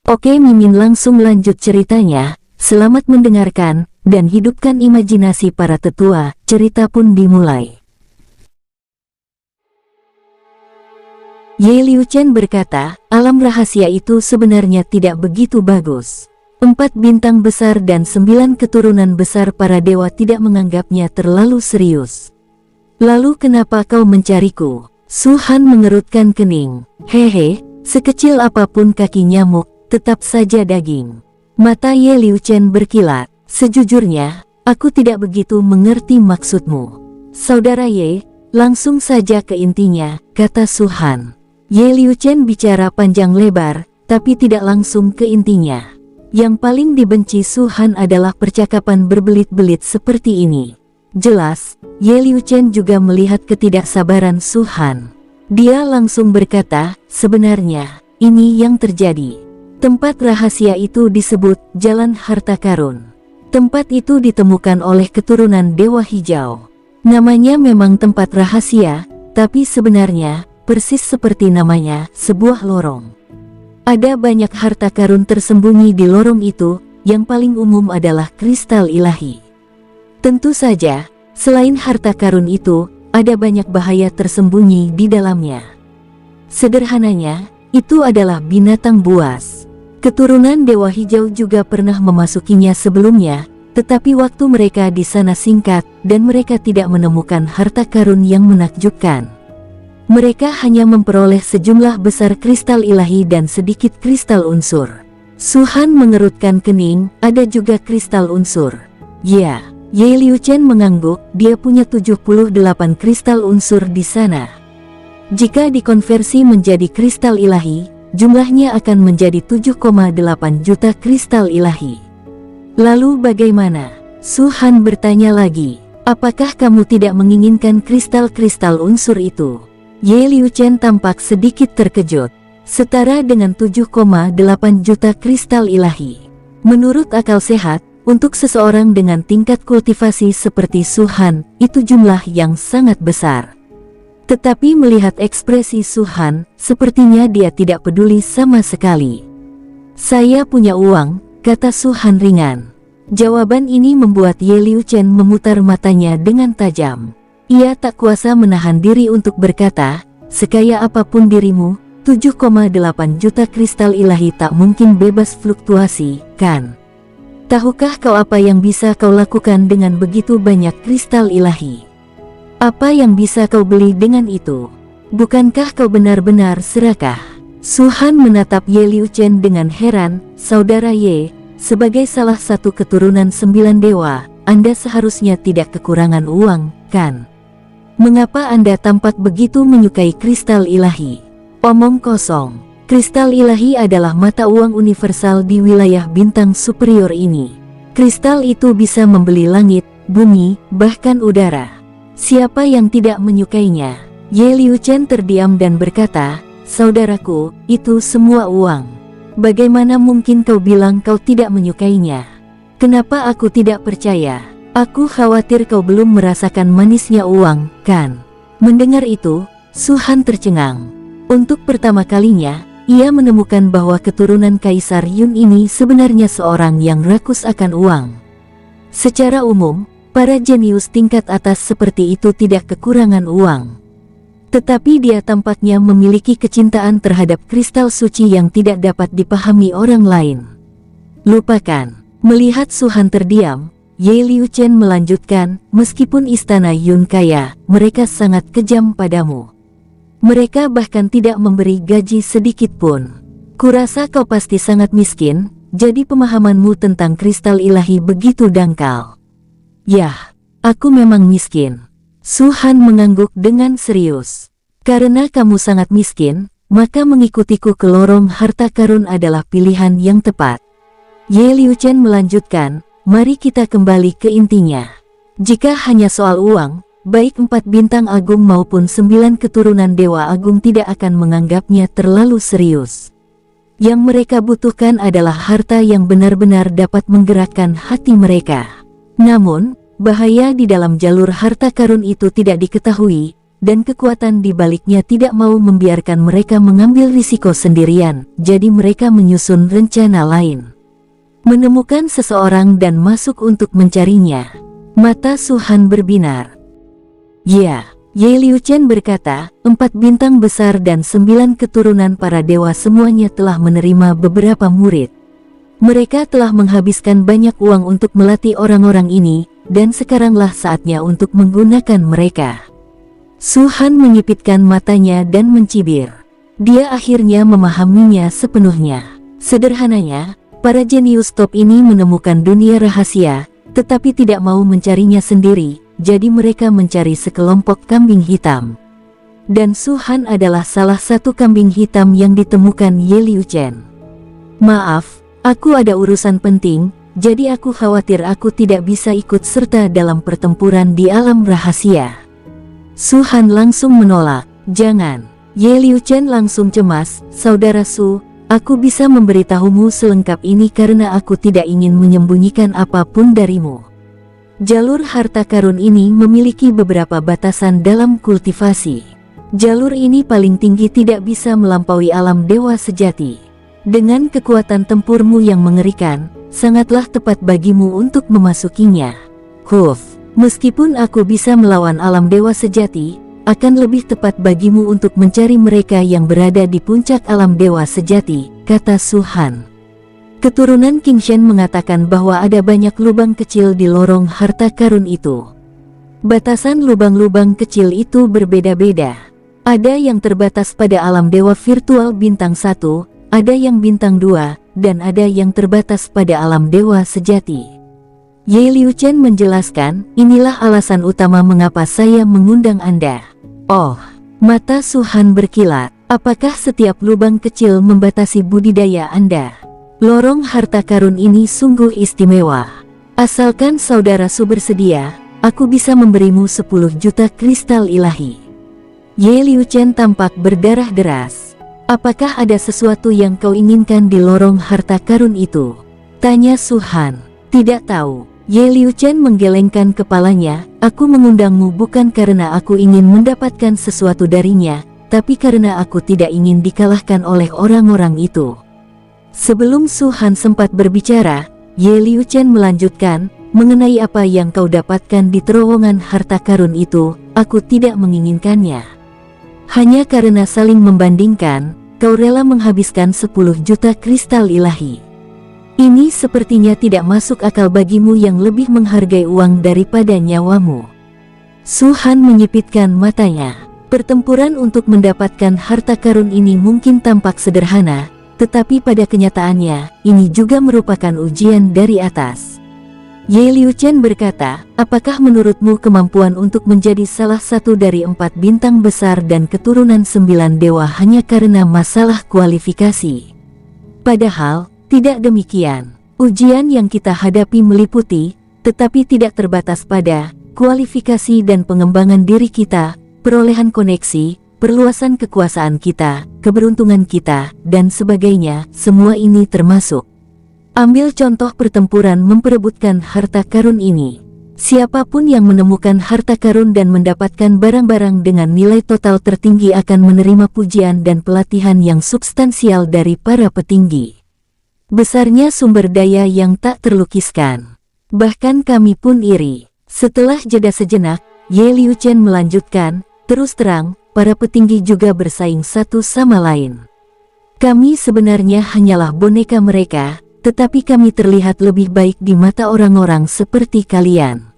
Oke, Mimin langsung lanjut ceritanya. Selamat mendengarkan, dan hidupkan imajinasi para tetua. Cerita pun dimulai. Ye Liu Chen berkata, alam rahasia itu sebenarnya tidak begitu bagus. 4 bintang besar dan 9 keturunan besar para dewa tidak menganggapnya terlalu serius. Lalu kenapa kau mencariku? Su Han mengerutkan kening. Hehe, sekecil apapun kaki nyamuk, tetap saja daging. Mata Ye Liu Chen berkilat. Sejujurnya, aku tidak begitu mengerti maksudmu. Saudara Ye, langsung saja ke intinya, kata Su Han. Ye Liu Chen bicara panjang lebar, tapi tidak langsung ke intinya. Yang paling dibenci Su Han adalah percakapan berbelit-belit seperti ini. Jelas, Ye Liu Chen juga melihat ketidaksabaran Su Han. Dia langsung berkata, sebenarnya, ini yang terjadi. Tempat rahasia itu disebut Jalan Harta Karun. Tempat itu ditemukan oleh keturunan Dewa Hijau. Namanya memang tempat rahasia, tapi sebenarnya, persis seperti namanya, sebuah lorong. Ada banyak harta karun tersembunyi di lorong itu, yang paling umum adalah kristal ilahi. Tentu saja, selain harta karun itu, ada banyak bahaya tersembunyi di dalamnya. Sederhananya, itu adalah binatang buas. Keturunan Dewa Hijau juga pernah memasukinya sebelumnya, tetapi waktu mereka di sana singkat, dan mereka tidak menemukan harta karun yang menakjubkan. Mereka hanya memperoleh sejumlah besar kristal ilahi dan sedikit kristal unsur. Su Han mengerutkan kening, ada juga kristal unsur. Ya, Ye Liu Chen mengangguk, dia punya 78 kristal unsur di sana. Jika dikonversi menjadi kristal ilahi, jumlahnya akan menjadi 7,8 juta kristal ilahi. Lalu bagaimana? Su Han bertanya lagi. Apakah kamu tidak menginginkan kristal-kristal unsur itu? Ye Liu Chen tampak sedikit terkejut. Setara dengan 7,8 juta kristal ilahi. Menurut akal sehat, untuk seseorang dengan tingkat kultivasi seperti Su Han, itu jumlah yang sangat besar. Tetapi melihat ekspresi Su Han, sepertinya dia tidak peduli sama sekali. Saya punya uang, kata Su Han ringan. Jawaban ini membuat Ye Liu Chen memutar matanya dengan tajam. Ia tak kuasa menahan diri untuk berkata, sekaya apapun dirimu, 7,8 juta kristal ilahi tak mungkin bebas fluktuasi, kan? Tahukah kau apa yang bisa kau lakukan dengan begitu banyak kristal ilahi? Apa yang bisa kau beli dengan itu? Bukankah kau benar-benar serakah? Su Han menatap Ye Liu Chen dengan heran. Saudara Ye, sebagai salah satu keturunan 9 dewa, Anda seharusnya tidak kekurangan uang, kan? Mengapa Anda tampak begitu menyukai kristal ilahi? Omong kosong. Kristal ilahi adalah mata uang universal di wilayah bintang superior ini. Kristal itu bisa membeli langit, bumi, bahkan udara. Siapa yang tidak menyukainya? Ye Liu Chen terdiam dan berkata, saudaraku, itu semua uang. Bagaimana mungkin kau bilang kau tidak menyukainya? Kenapa aku tidak percaya? Aku khawatir kau belum merasakan manisnya uang, kan? Mendengar itu, Su Han tercengang. Untuk pertama kalinya, ia menemukan bahwa keturunan Kaisar Yun ini sebenarnya seorang yang rakus akan uang. Secara umum, para jenius tingkat atas seperti itu tidak kekurangan uang. Tetapi dia tampaknya memiliki kecintaan terhadap kristal suci yang tidak dapat dipahami orang lain. Lupakan. Melihat Su Han terdiam, Ye Liu Chen melanjutkan, meskipun istana Yun kaya, mereka sangat kejam padamu. Mereka bahkan tidak memberi gaji sedikit pun. Kurasa kau pasti sangat miskin, jadi pemahamanmu tentang kristal ilahi begitu dangkal. Yah, aku memang miskin. Su Han mengangguk dengan serius. Karena kamu sangat miskin, maka mengikutiku ke lorong harta karun adalah pilihan yang tepat. Ye Liu Chen melanjutkan, mari kita kembali ke intinya. Jika hanya soal uang, baik 4 bintang agung maupun 9 keturunan dewa agung tidak akan menganggapnya terlalu serius. Yang mereka butuhkan adalah harta yang benar-benar dapat menggerakkan hati mereka. Namun, bahaya di dalam jalur harta karun itu tidak diketahui, dan kekuatan di baliknya tidak mau membiarkan mereka mengambil risiko sendirian, jadi mereka menyusun rencana lain. Menemukan seseorang dan masuk untuk mencarinya. Mata Su Han berbinar. Ya, Ye Liu Chen berkata, 4 bintang besar dan 9 keturunan para dewa semuanya telah menerima beberapa murid. Mereka telah menghabiskan banyak uang untuk melatih orang-orang ini, dan sekaranglah saatnya untuk menggunakan mereka. Su Han menyipitkan matanya dan mencibir. Dia akhirnya memahaminya sepenuhnya. Sederhananya, para jenius top ini menemukan dunia rahasia, tetapi tidak mau mencarinya sendiri, jadi mereka mencari sekelompok kambing hitam. Dan Su Han adalah salah satu kambing hitam yang ditemukan Ye Liu Chen. Maaf, aku ada urusan penting, jadi aku khawatir aku tidak bisa ikut serta dalam pertempuran di alam rahasia. Su Han langsung menolak. Jangan. Ye Liu Chen langsung cemas. Saudara Su, aku bisa memberitahumu selengkap ini karena aku tidak ingin menyembunyikan apapun darimu. Jalur harta karun ini memiliki beberapa batasan dalam kultivasi. Jalur ini paling tinggi tidak bisa melampaui alam dewa sejati. Dengan kekuatan tempurmu yang mengerikan, sangatlah tepat bagimu untuk memasukinya. Meskipun aku bisa melawan alam dewa sejati, akan lebih tepat bagimu untuk mencari mereka yang berada di puncak alam dewa sejati, kata Su Han. Keturunan King Shen mengatakan bahwa ada banyak lubang kecil di lorong harta karun itu. Batasan lubang-lubang kecil itu berbeda-beda. Ada yang terbatas pada alam dewa virtual bintang 1, ada yang bintang 2, dan ada yang terbatas pada alam dewa sejati. Ye Liu Chen menjelaskan, inilah alasan utama mengapa saya mengundang Anda. Oh, mata Su Han berkilat. Apakah setiap lubang kecil membatasi budidaya Anda? Lorong harta karun ini sungguh istimewa. Asalkan saudara Su bersedia, aku bisa memberimu 10 juta kristal ilahi. Ye Liu Chen tampak berdarah deras. Apakah ada sesuatu yang kau inginkan di lorong harta karun itu? Tanya Su Han. Tidak tahu. Ye Liu Chen menggelengkan kepalanya. Aku mengundangmu bukan karena aku ingin mendapatkan sesuatu darinya, tapi karena aku tidak ingin dikalahkan oleh orang-orang itu. Sebelum Su Han sempat berbicara, Ye Liu Chen melanjutkan, mengenai apa yang kau dapatkan di terowongan harta karun itu, aku tidak menginginkannya. Hanya karena saling membandingkan, kau rela menghabiskan 10 juta kristal ilahi. Ini sepertinya tidak masuk akal bagimu yang lebih menghargai uang daripada nyawamu. Su Han menyipitkan matanya. Pertempuran untuk mendapatkan harta karun ini mungkin tampak sederhana, tetapi pada kenyataannya, ini juga merupakan ujian dari atas. Ye Liu Chen berkata, apakah menurutmu kemampuan untuk menjadi salah satu dari 4 bintang besar dan keturunan 9 dewa hanya karena masalah kualifikasi? Padahal, tidak demikian. Ujian yang kita hadapi meliputi, tetapi tidak terbatas pada, kualifikasi dan pengembangan diri kita, perolehan koneksi, perluasan kekuasaan kita, keberuntungan kita, dan sebagainya. Semua ini termasuk. Ambil contoh pertempuran memperebutkan harta karun ini. Siapapun yang menemukan harta karun dan mendapatkan barang-barang dengan nilai total tertinggi akan menerima pujian dan pelatihan yang substansial dari para petinggi. Besarnya sumber daya yang tak terlukiskan. Bahkan kami pun iri. Setelah jeda sejenak, Ye Liu Chen melanjutkan, terus terang, para petinggi juga bersaing satu sama lain. Kami sebenarnya hanyalah boneka mereka, tetapi kami terlihat lebih baik di mata orang-orang seperti kalian.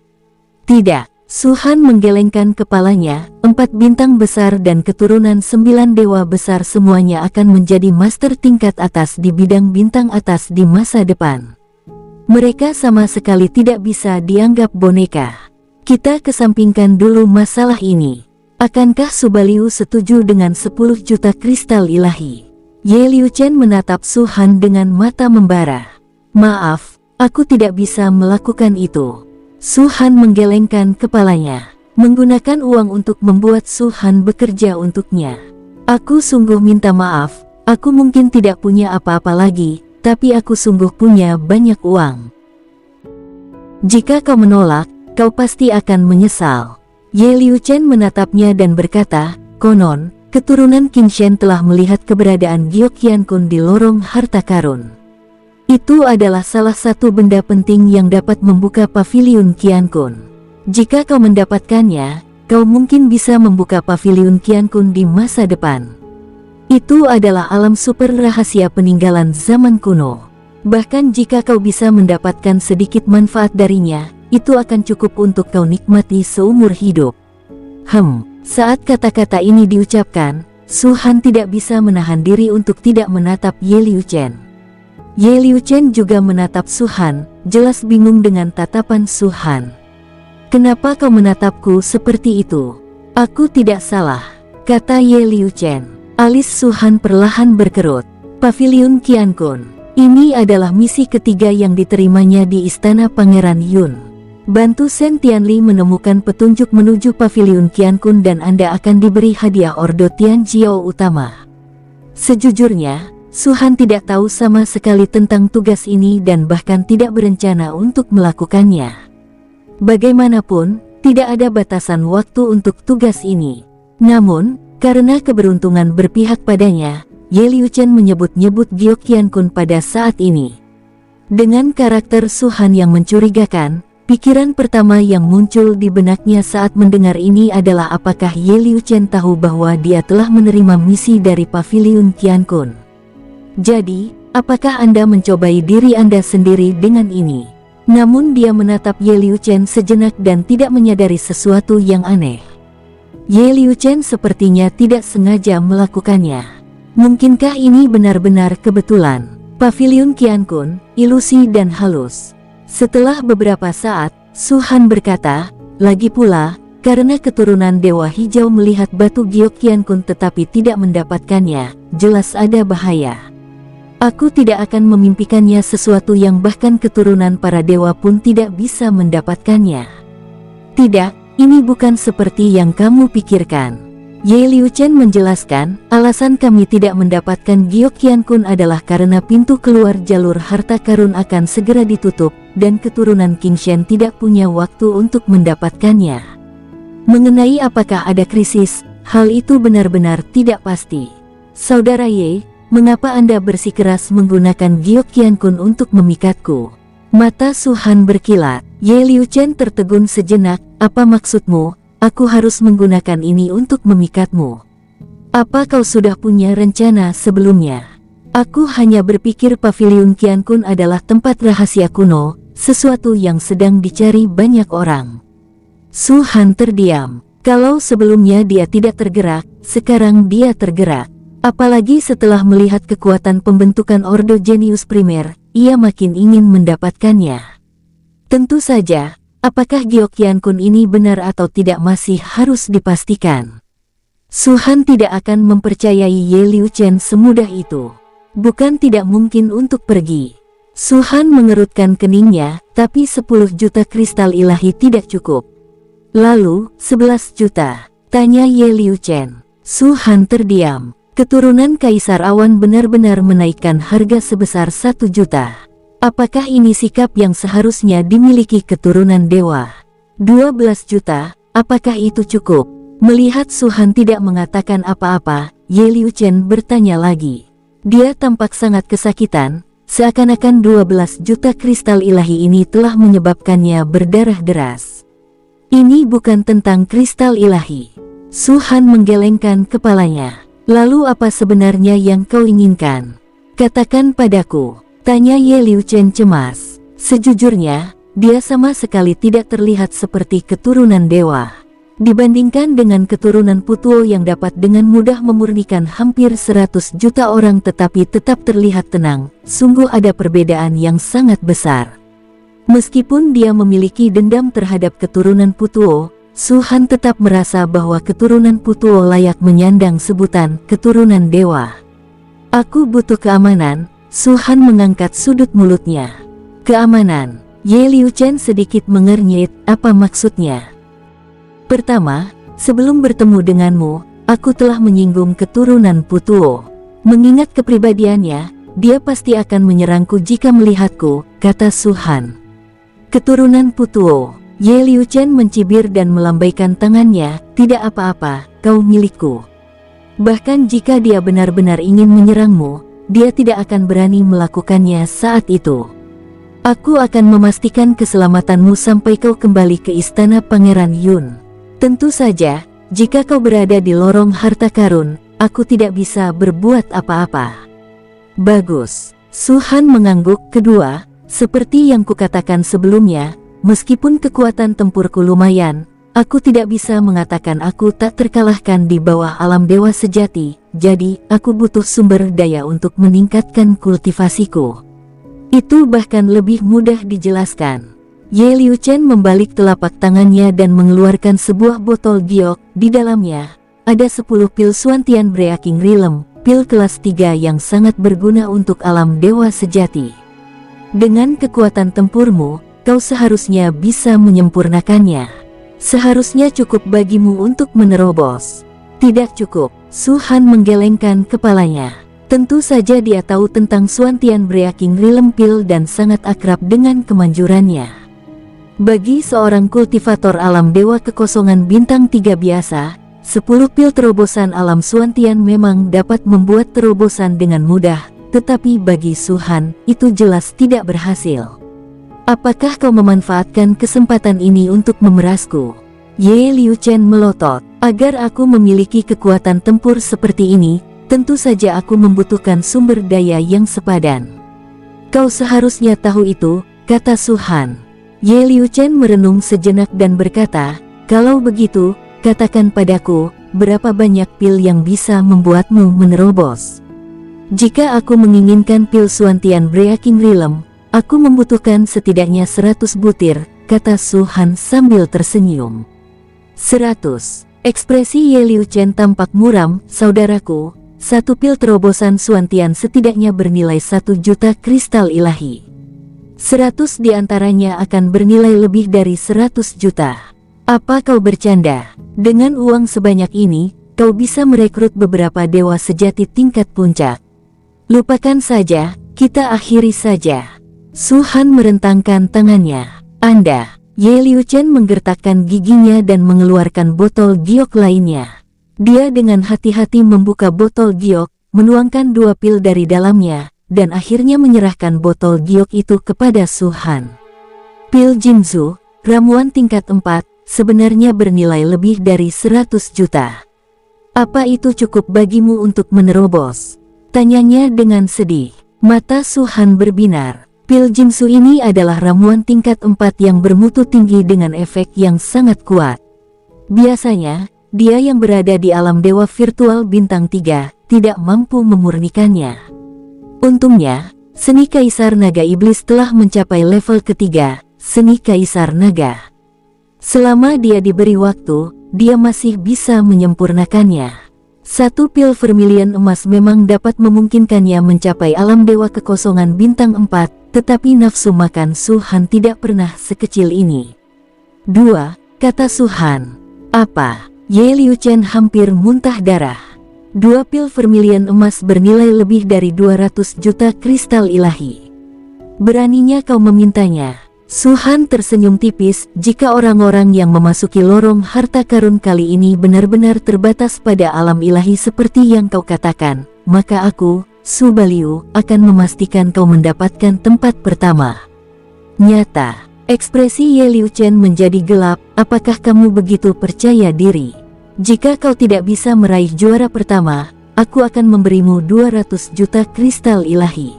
Tidak. Su Han menggelengkan kepalanya. 4 bintang besar dan keturunan 9 dewa besar semuanya akan menjadi master tingkat atas di bidang bintang atas di masa depan. Mereka sama sekali tidak bisa dianggap boneka. Kita kesampingkan dulu masalah ini. Akankah Subaliu setuju dengan 10 juta kristal ilahi? Ye Liu Chen menatap Su Han dengan mata membara. Maaf, aku tidak bisa melakukan itu. Su Han menggelengkan kepalanya. Menggunakan uang untuk membuat Su Han bekerja untuknya. Aku sungguh minta maaf, aku mungkin tidak punya apa-apa lagi, tapi aku sungguh punya banyak uang. Jika kau menolak, kau pasti akan menyesal. Ye Liu Chen menatapnya dan berkata, konon, keturunan Qin Shen telah melihat keberadaan Giok Qiankun di lorong harta karun. Itu adalah salah satu benda penting yang dapat membuka paviliun Qiankun. Jika kau mendapatkannya, kau mungkin bisa membuka paviliun Qiankun di masa depan. Itu adalah alam super rahasia peninggalan zaman kuno. Bahkan jika kau bisa mendapatkan sedikit manfaat darinya, itu akan cukup untuk kau nikmati seumur hidup. Saat kata-kata ini diucapkan, Su Han tidak bisa menahan diri untuk tidak menatap Ye Liu Chen. Ye Liu Chen juga menatap Su Han, jelas bingung dengan tatapan Su Han. Kenapa kau menatapku seperti itu? Aku tidak salah, kata Ye Liu Chen. Alis Su Han perlahan berkerut. Paviliun Qiankun. Ini adalah misi ketiga yang diterimanya di Istana Pangeran Yun. Bantu Shen Tianli menemukan petunjuk menuju paviliun Qiankun dan Anda akan diberi hadiah Ordo Tianjiao utama. Sejujurnya, Su Han tidak tahu sama sekali tentang tugas ini dan bahkan tidak berencana untuk melakukannya. Bagaimanapun, tidak ada batasan waktu untuk tugas ini. Namun, karena keberuntungan berpihak padanya, Ye Liu Chen menyebut-nyebut Giok Qiankun pada saat ini. Dengan karakter Su Han yang mencurigakan, pikiran pertama yang muncul di benaknya saat mendengar ini adalah apakah Ye Liu Chen tahu bahwa dia telah menerima misi dari paviliun Qiankun. Jadi, apakah Anda mencobai diri Anda sendiri dengan ini? Namun dia menatap Ye Liu Chen sejenak dan tidak menyadari sesuatu yang aneh. Ye Liu Chen sepertinya tidak sengaja melakukannya. Mungkinkah ini benar-benar kebetulan? Paviliun Qiankun, ilusi dan halus. Setelah beberapa saat, Su Han berkata, lagi pula, karena keturunan Dewa Hijau melihat batu Giok Qiankun tetapi tidak mendapatkannya, jelas ada bahaya. Aku tidak akan memimpikannya sesuatu yang bahkan keturunan para dewa pun tidak bisa mendapatkannya. Tidak, ini bukan seperti yang kamu pikirkan. Ye Liu Chen menjelaskan, alasan kami tidak mendapatkan Giok Qiankun adalah karena pintu keluar jalur harta karun akan segera ditutup, dan keturunan Qin Shen tidak punya waktu untuk mendapatkannya. Mengenai apakah ada krisis, hal itu benar-benar tidak pasti. Saudara Ye, mengapa Anda bersikeras menggunakan Giok Qiankun untuk memikatku? Mata Su Han berkilat. Ye Liu Chen tertegun sejenak, apa maksudmu? Aku harus menggunakan ini untuk memikatmu. Apa kau sudah punya rencana sebelumnya? Aku hanya berpikir paviliun Qiankun adalah tempat rahasia kuno, sesuatu yang sedang dicari banyak orang. Su Han terdiam. Kalau sebelumnya dia tidak tergerak, sekarang dia tergerak. Apalagi setelah melihat kekuatan pembentukan Ordo Genius Primer, ia makin ingin mendapatkannya. Tentu saja. Apakah Giok Qiankun ini benar atau tidak masih harus dipastikan. Su Han tidak akan mempercayai Ye Liu Chen semudah itu. Bukan tidak mungkin untuk pergi. Su Han mengerutkan keningnya, tapi 10 juta kristal ilahi tidak cukup. Lalu, 11 juta, tanya Ye Liu Chen. Su Han terdiam. Keturunan Kaisar Awan benar-benar menaikkan harga sebesar 1 juta. Apakah ini sikap yang seharusnya dimiliki keturunan dewa? 12 juta, apakah itu cukup? Melihat Su Han tidak mengatakan apa-apa, Ye Liu Chen bertanya lagi. Dia tampak sangat kesakitan, seakan-akan 12 juta kristal ilahi ini telah menyebabkannya berdarah deras. Ini bukan tentang kristal ilahi. Su Han menggelengkan kepalanya. Lalu apa sebenarnya yang kau inginkan? Katakan padaku. Tanya Ye Liu Chen cemas. Sejujurnya, dia sama sekali tidak terlihat seperti keturunan dewa. Dibandingkan dengan keturunan Putuo yang dapat dengan mudah memurnikan hampir 100 juta orang tetapi tetap terlihat tenang, sungguh ada perbedaan yang sangat besar. Meskipun dia memiliki dendam terhadap keturunan Putuo, Su Han tetap merasa bahwa keturunan Putuo layak menyandang sebutan keturunan dewa. Aku butuh keamanan. Su Han mengangkat sudut mulutnya. Keamanan. Ye Liu Chen sedikit mengernyit, apa maksudnya? Pertama, sebelum bertemu denganmu, aku telah menyinggung keturunan Putuo. Mengingat kepribadiannya, dia pasti akan menyerangku jika melihatku, kata Su Han. Keturunan Putuo. Ye Liu Chen mencibir dan melambaikan tangannya, tidak apa-apa, kau milikku. Bahkan jika dia benar-benar ingin menyerangmu, dia tidak akan berani melakukannya saat itu. Aku akan memastikan keselamatanmu sampai kau kembali ke istana Pangeran Yun. Tentu saja, jika kau berada di lorong harta karun, aku tidak bisa berbuat apa-apa. Bagus. Su Han mengangguk. Kedua, seperti yang kukatakan sebelumnya, meskipun kekuatan tempurku lumayan, aku tidak bisa mengatakan aku tak terkalahkan di bawah alam dewa sejati, jadi aku butuh sumber daya untuk meningkatkan kultivasiku. Itu bahkan lebih mudah dijelaskan. Ye Liu Chen membalik telapak tangannya dan mengeluarkan sebuah botol giok. Di dalamnya ada 10 pil Suantian Breaking Realm, pil kelas 3 yang sangat berguna untuk alam dewa sejati. Dengan kekuatan tempurmu, kau seharusnya bisa menyempurnakannya. Seharusnya cukup bagimu untuk menerobos. Tidak cukup. Su Han menggelengkan kepalanya. Tentu saja dia tahu tentang Suantian Breaking Realm Pil dan sangat akrab dengan kemanjurannya. Bagi seorang kultivator alam dewa kekosongan bintang 3 biasa, 10 pil terobosan alam Suantian memang dapat membuat terobosan dengan mudah, tetapi bagi Su Han, itu jelas tidak berhasil. Apakah kau memanfaatkan kesempatan ini untuk memerasku? Ye Liu Chen melotot. Agar aku memiliki kekuatan tempur seperti ini, tentu saja aku membutuhkan sumber daya yang sepadan. Kau seharusnya tahu itu, kata Su Han. Ye Liu Chen merenung sejenak dan berkata, kalau begitu, katakan padaku, berapa banyak pil yang bisa membuatmu menerobos? Jika aku menginginkan pil Suantian Breaking Realm, aku membutuhkan setidaknya 100 butir, kata Su Han sambil tersenyum. 100. Ekspresi Ye Liu Chen tampak muram. Saudaraku, satu pil terobosan Suantian setidaknya bernilai 1 juta kristal ilahi. 100 diantaranya akan bernilai lebih dari 100 juta. Apa kau bercanda? Dengan uang sebanyak ini, kau bisa merekrut beberapa dewa sejati tingkat puncak. Lupakan saja, kita akhiri saja. Su Han merentangkan tangannya. Anda. Ye Liu Chen menggertakkan giginya dan mengeluarkan botol giok lainnya. Dia dengan hati-hati membuka botol giok, menuangkan 2 pil dari dalamnya, dan akhirnya menyerahkan botol giok itu kepada Su Han. Pil Jinzu, ramuan tingkat 4, sebenarnya bernilai lebih dari 100 juta. Apa itu cukup bagimu untuk menerobos? Tanyanya dengan sedih. Mata Su Han berbinar. Pil Jinzu ini adalah ramuan tingkat 4 yang bermutu tinggi dengan efek yang sangat kuat. Biasanya, dia yang berada di alam dewa virtual bintang 3, tidak mampu memurnikannya. Untungnya, seni Kaisar Naga Iblis telah mencapai level ketiga, seni Kaisar Naga. Selama dia diberi waktu, dia masih bisa menyempurnakannya. 1 pil vermilion emas memang dapat memungkinkannya mencapai alam dewa kekosongan bintang 4, tetapi nafsu makan Su Han tidak pernah sekecil ini. 2, kata Su Han. Apa? Ye Liu Chen hampir muntah darah. 2 pil vermilion emas bernilai lebih dari 200 juta kristal ilahi. Beraninya kau memintanya? Su Han tersenyum tipis. Jika orang-orang yang memasuki lorong harta karun kali ini benar-benar terbatas pada alam ilahi seperti yang kau katakan, maka aku, Su Baliu, akan memastikan kau mendapatkan tempat pertama. Nyata. Ekspresi Ye Liu Chen menjadi gelap. Apakah kamu begitu percaya diri? Jika kau tidak bisa meraih juara pertama, aku akan memberimu 200 juta kristal ilahi,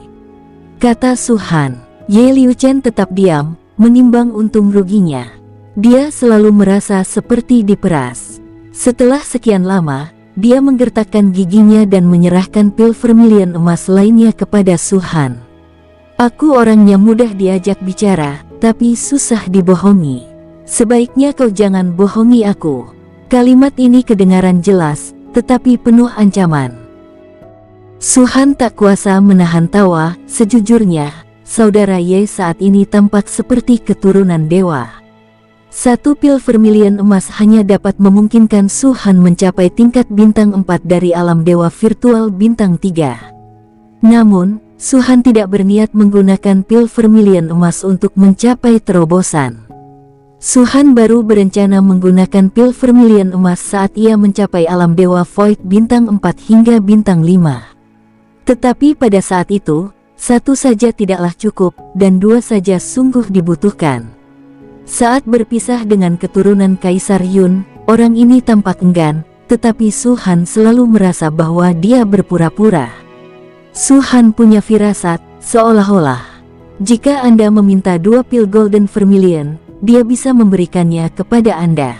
kata Su Han. Ye Liu Chen tetap diam, menimbang untung ruginya. Dia selalu merasa seperti diperas. Setelah sekian lama, dia menggertakkan giginya dan menyerahkan pil vermilion emas lainnya kepada Su Han. Aku orangnya mudah diajak bicara, tapi susah dibohongi. Sebaiknya kau jangan bohongi aku. Kalimat ini kedengaran jelas, tetapi penuh ancaman. Su Han tak kuasa menahan tawa. Sejujurnya, Saudara Ye saat ini tampak seperti keturunan dewa. 1 pil vermilion emas hanya dapat memungkinkan Su Han mencapai tingkat bintang 4 dari alam dewa virtual bintang 3. Namun, Su Han tidak berniat menggunakan pil vermilion emas untuk mencapai terobosan. Su-han baru berencana menggunakan pil vermilion emas saat ia mencapai alam dewa Void bintang 4 hingga bintang 5. Tetapi pada saat itu, satu saja tidaklah cukup, dan dua saja sungguh dibutuhkan. Saat berpisah dengan keturunan Kaisar Yun, orang ini tampak enggan, tetapi Su-han selalu merasa bahwa dia berpura-pura. Su-han punya firasat, seolah-olah jika Anda meminta 2 pil Golden Vermilion, dia bisa memberikannya kepada Anda.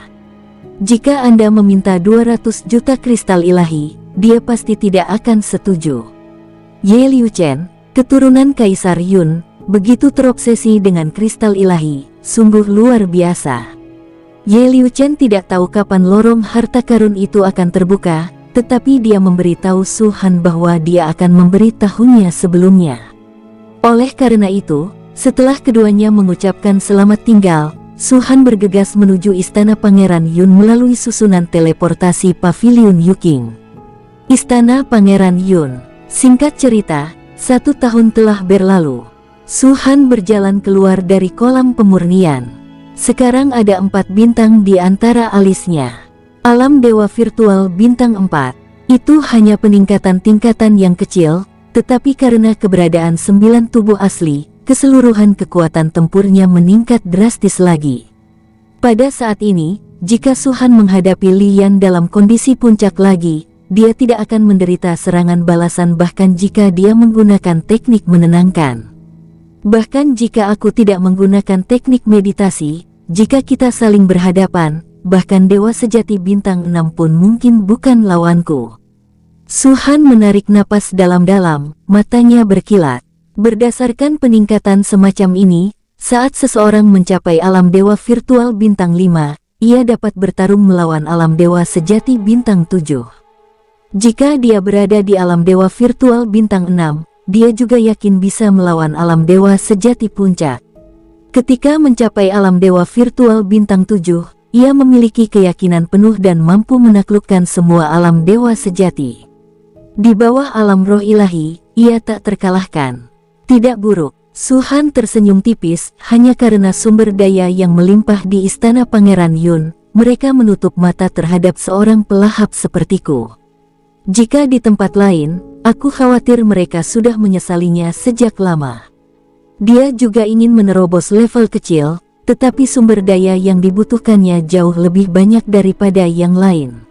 Jika Anda meminta 200 juta kristal ilahi, dia pasti tidak akan setuju. Ye Liu Chen, keturunan Kaisar Yun, begitu terobsesi dengan kristal ilahi, sungguh luar biasa. Ye Liu Chen tidak tahu kapan lorong harta karun itu akan terbuka, tetapi dia memberitahu Su-han bahwa dia akan memberitahunya sebelumnya. Oleh karena itu, setelah keduanya mengucapkan selamat tinggal, Su-han bergegas menuju istana Pangeran Yun melalui susunan teleportasi Pavilion Yuking. Istana Pangeran Yun. Singkat cerita, 1 tahun telah berlalu. Su-han berjalan keluar dari kolam pemurnian. Sekarang ada 4 bintang di antara alisnya. Alam dewa virtual bintang 4. Itu hanya peningkatan tingkatan yang kecil, tetapi karena keberadaan 9 tubuh asli, keseluruhan kekuatan tempurnya meningkat drastis lagi. Pada saat ini, jika Su-han menghadapi Li Yan dalam kondisi puncak lagi, dia tidak akan menderita serangan balasan bahkan jika dia menggunakan teknik menenangkan. Bahkan jika aku tidak menggunakan teknik meditasi, jika kita saling berhadapan, bahkan dewa sejati bintang 6 pun mungkin bukan lawanku. Su-han menarik napas dalam-dalam, matanya berkilat. Berdasarkan peningkatan semacam ini, saat seseorang mencapai alam dewa virtual bintang 5, ia dapat bertarung melawan alam dewa sejati bintang 7. Jika dia berada di alam dewa virtual bintang 6, dia juga yakin bisa melawan alam dewa sejati puncak. Ketika mencapai alam dewa virtual bintang 7, ia memiliki keyakinan penuh dan mampu menaklukkan semua alam dewa sejati. Di bawah alam roh ilahi, ia tak terkalahkan. Tidak buruk, Su-han tersenyum tipis, hanya karena sumber daya yang melimpah di istana Pangeran Yun, mereka menutup mata terhadap seorang pelahap sepertiku. Jika di tempat lain, aku khawatir mereka sudah menyesalinya sejak lama. Dia juga ingin menerobos level kecil, tetapi sumber daya yang dibutuhkannya jauh lebih banyak daripada yang lain.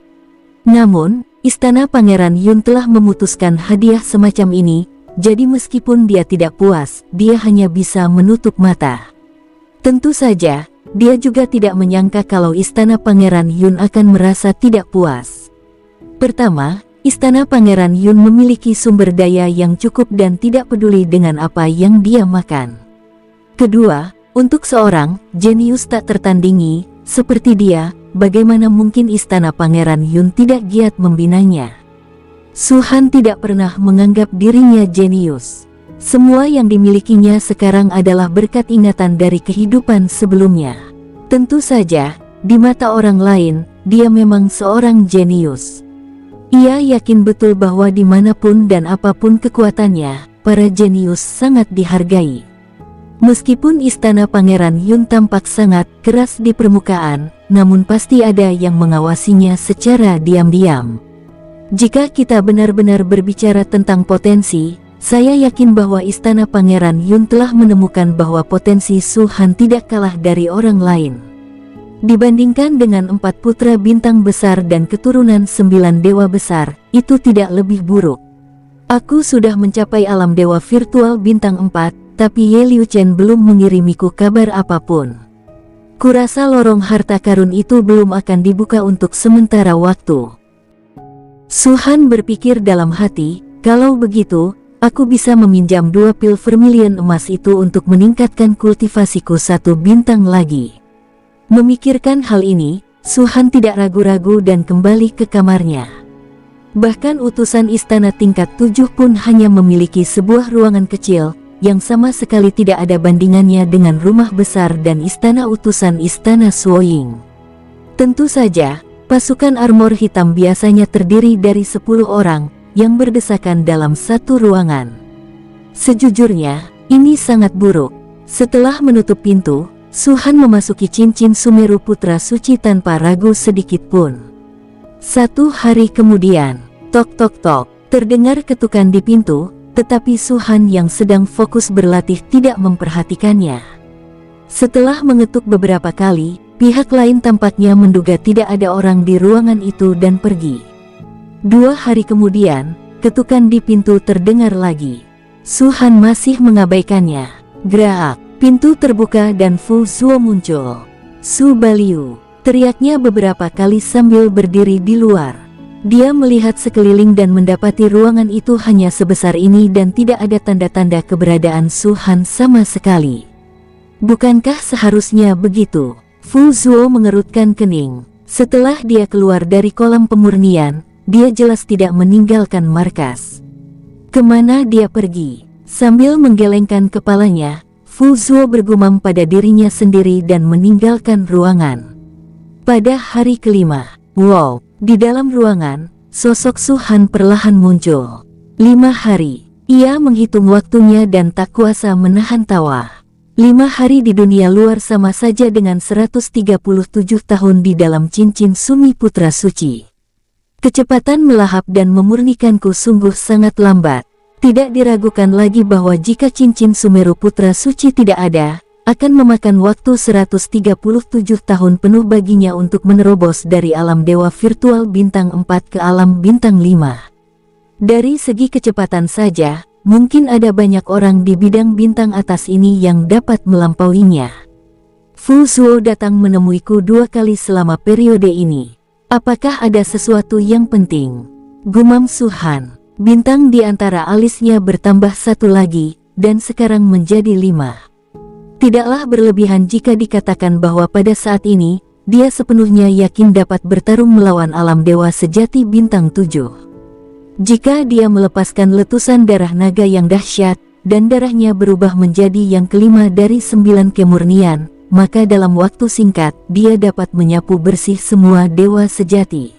Namun, istana Pangeran Yun telah memutuskan hadiah semacam ini, jadi meskipun dia tidak puas, dia hanya bisa menutup mata. Tentu saja, dia juga tidak menyangka kalau istana Pangeran Yun akan merasa tidak puas. Pertama, istana Pangeran Yun memiliki sumber daya yang cukup dan tidak peduli dengan apa yang dia makan. Kedua, untuk seorang jenius tak tertandingi seperti dia, bagaimana mungkin istana Pangeran Yun tidak giat membinanya? Su-han tidak pernah menganggap dirinya jenius. Semua yang dimilikinya sekarang adalah berkat ingatan dari kehidupan sebelumnya. Tentu saja, di mata orang lain, dia memang seorang jenius. Ia yakin betul bahwa dimanapun dan apapun kekuatannya, para jenius sangat dihargai. Meskipun istana Pangeran Yun tampak sangat keras di permukaan, namun pasti ada yang mengawasinya secara diam-diam. Jika kita benar-benar berbicara tentang potensi, saya yakin bahwa istana Pangeran Yun telah menemukan bahwa potensi Su-han tidak kalah dari orang lain. Dibandingkan dengan 4 putra bintang besar dan keturunan 9 dewa besar, itu tidak lebih buruk. Aku sudah mencapai alam dewa virtual bintang 4, tapi Ye Liu Chen belum mengirimiku kabar apapun. Kurasa lorong harta karun itu belum akan dibuka untuk sementara waktu. Su-han berpikir dalam hati, kalau begitu, aku bisa meminjam 2 pil vermilion emas itu untuk meningkatkan kultivasiku 1 bintang lagi. Memikirkan hal ini, Su-han tidak ragu-ragu dan kembali ke kamarnya. Bahkan utusan istana tingkat 7 pun hanya memiliki sebuah ruangan kecil, yang sama sekali tidak ada bandingannya dengan rumah besar dan istana utusan istana Suoying. Tentu saja, pasukan armor hitam biasanya terdiri dari 10 orang, yang berdesakan dalam satu ruangan. Sejujurnya, ini sangat buruk. Setelah menutup pintu, Su Han memasuki cincin Sumeru Putra Suci tanpa ragu sedikit pun. 1 hari kemudian, tok tok tok, terdengar ketukan di pintu, tetapi Su Han yang sedang fokus berlatih tidak memperhatikannya. Setelah mengetuk beberapa kali, pihak lain tampaknya menduga tidak ada orang di ruangan itu dan pergi. 2 hari kemudian, ketukan di pintu terdengar lagi. Su Han masih mengabaikannya. Gerak, pintu terbuka dan Fu Zuo muncul. "Su Baliu!" teriaknya beberapa kali sambil berdiri di luar. Dia melihat sekeliling dan mendapati ruangan itu hanya sebesar ini dan tidak ada tanda-tanda keberadaan Su Han sama sekali. Bukankah seharusnya begitu? Fu Zuo mengerutkan kening. Setelah dia keluar dari kolam pemurnian, dia jelas tidak meninggalkan markas. Kemana dia pergi? Sambil menggelengkan kepalanya, Fu Zuo bergumam pada dirinya sendiri dan meninggalkan ruangan. Pada hari kelima, wow, di dalam ruangan, sosok Su Han perlahan muncul. 5 hari, ia menghitung waktunya dan tak kuasa menahan tawa. 5 hari di dunia luar sama saja dengan 137 tahun di dalam cincin Sumi Putra Suci. Kecepatan melahap dan memurnikanku sungguh sangat lambat. Tidak diragukan lagi bahwa jika cincin Sumeru Putra Suci tidak ada, akan memakan waktu 137 tahun penuh baginya untuk menerobos dari alam dewa virtual bintang 4 ke alam bintang 5. Dari segi kecepatan saja, mungkin ada banyak orang di bidang bintang atas ini yang dapat melampauinya. Fu Zuo datang menemuiku 2 kali selama periode ini. Apakah ada sesuatu yang penting? Gumam Su Han. Bintang di antara alisnya bertambah 1 lagi, dan sekarang menjadi 5. Tidaklah berlebihan jika dikatakan bahwa pada saat ini, dia sepenuhnya yakin dapat bertarung melawan alam dewa sejati bintang 7. Jika dia melepaskan letusan darah naga yang dahsyat, dan darahnya berubah menjadi yang kelima dari 9 kemurnian, maka dalam waktu singkat, dia dapat menyapu bersih semua dewa sejati.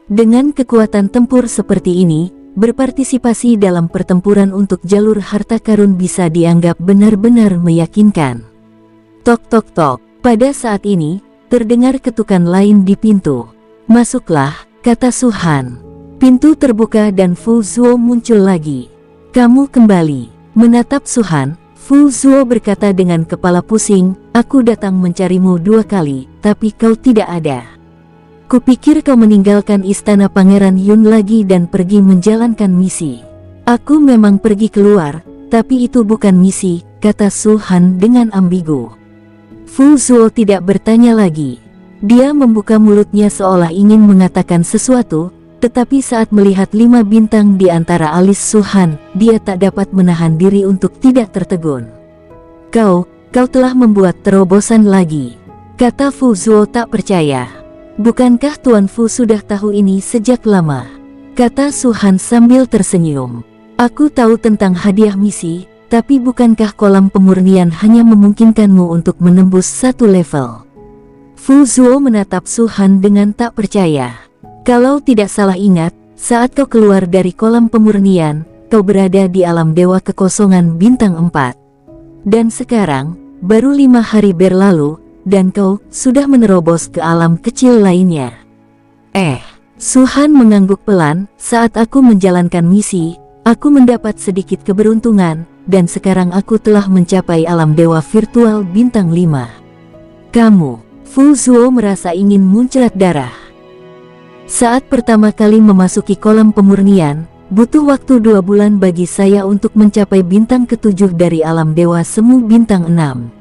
Dengan kekuatan tempur seperti ini, berpartisipasi dalam pertempuran untuk jalur harta karun bisa dianggap benar-benar meyakinkan. Tok tok tok, pada saat ini, terdengar ketukan lain di pintu. "Masuklah," kata Su Han. Pintu terbuka dan Fu Zuo muncul lagi. "Kamu kembali." Menatap Su Han, Fu Zuo berkata dengan kepala pusing, "Aku datang mencarimu 2 kali, tapi kau tidak ada. Kupikir kau meninggalkan istana Pangeran Yun lagi dan pergi menjalankan misi." "Aku memang pergi keluar, tapi itu bukan misi," kata Su Han dengan ambigu. Fu Zuo tidak bertanya lagi. Dia membuka mulutnya seolah ingin mengatakan sesuatu, tetapi saat melihat 5 bintang di antara alis Su Han, dia tak dapat menahan diri untuk tidak tertegun. Kau telah membuat terobosan lagi," kata Fu Zuo tak percaya. "Bukankah Tuan Fu sudah tahu ini sejak lama?" kata Su Han sambil tersenyum. "Aku tahu tentang hadiah misi, tapi bukankah kolam pemurnian hanya memungkinkanmu untuk menembus 1 level?" Fu Zuo menatap Su Han dengan tak percaya. "Kalau tidak salah ingat, saat kau keluar dari kolam pemurnian, kau berada di alam dewa kekosongan bintang 4. Dan sekarang, baru 5 hari berlalu, dan kau sudah menerobos ke alam kecil lainnya." Su Han mengangguk pelan. "Saat aku menjalankan misi, aku mendapat sedikit keberuntungan, dan sekarang aku telah mencapai alam dewa virtual bintang 5. Kamu..." Fu Zuo merasa ingin muncrat darah. "Saat pertama kali memasuki kolam pemurnian, butuh waktu 2 bulan bagi saya untuk mencapai bintang ke-7 dari alam dewa semu bintang 6.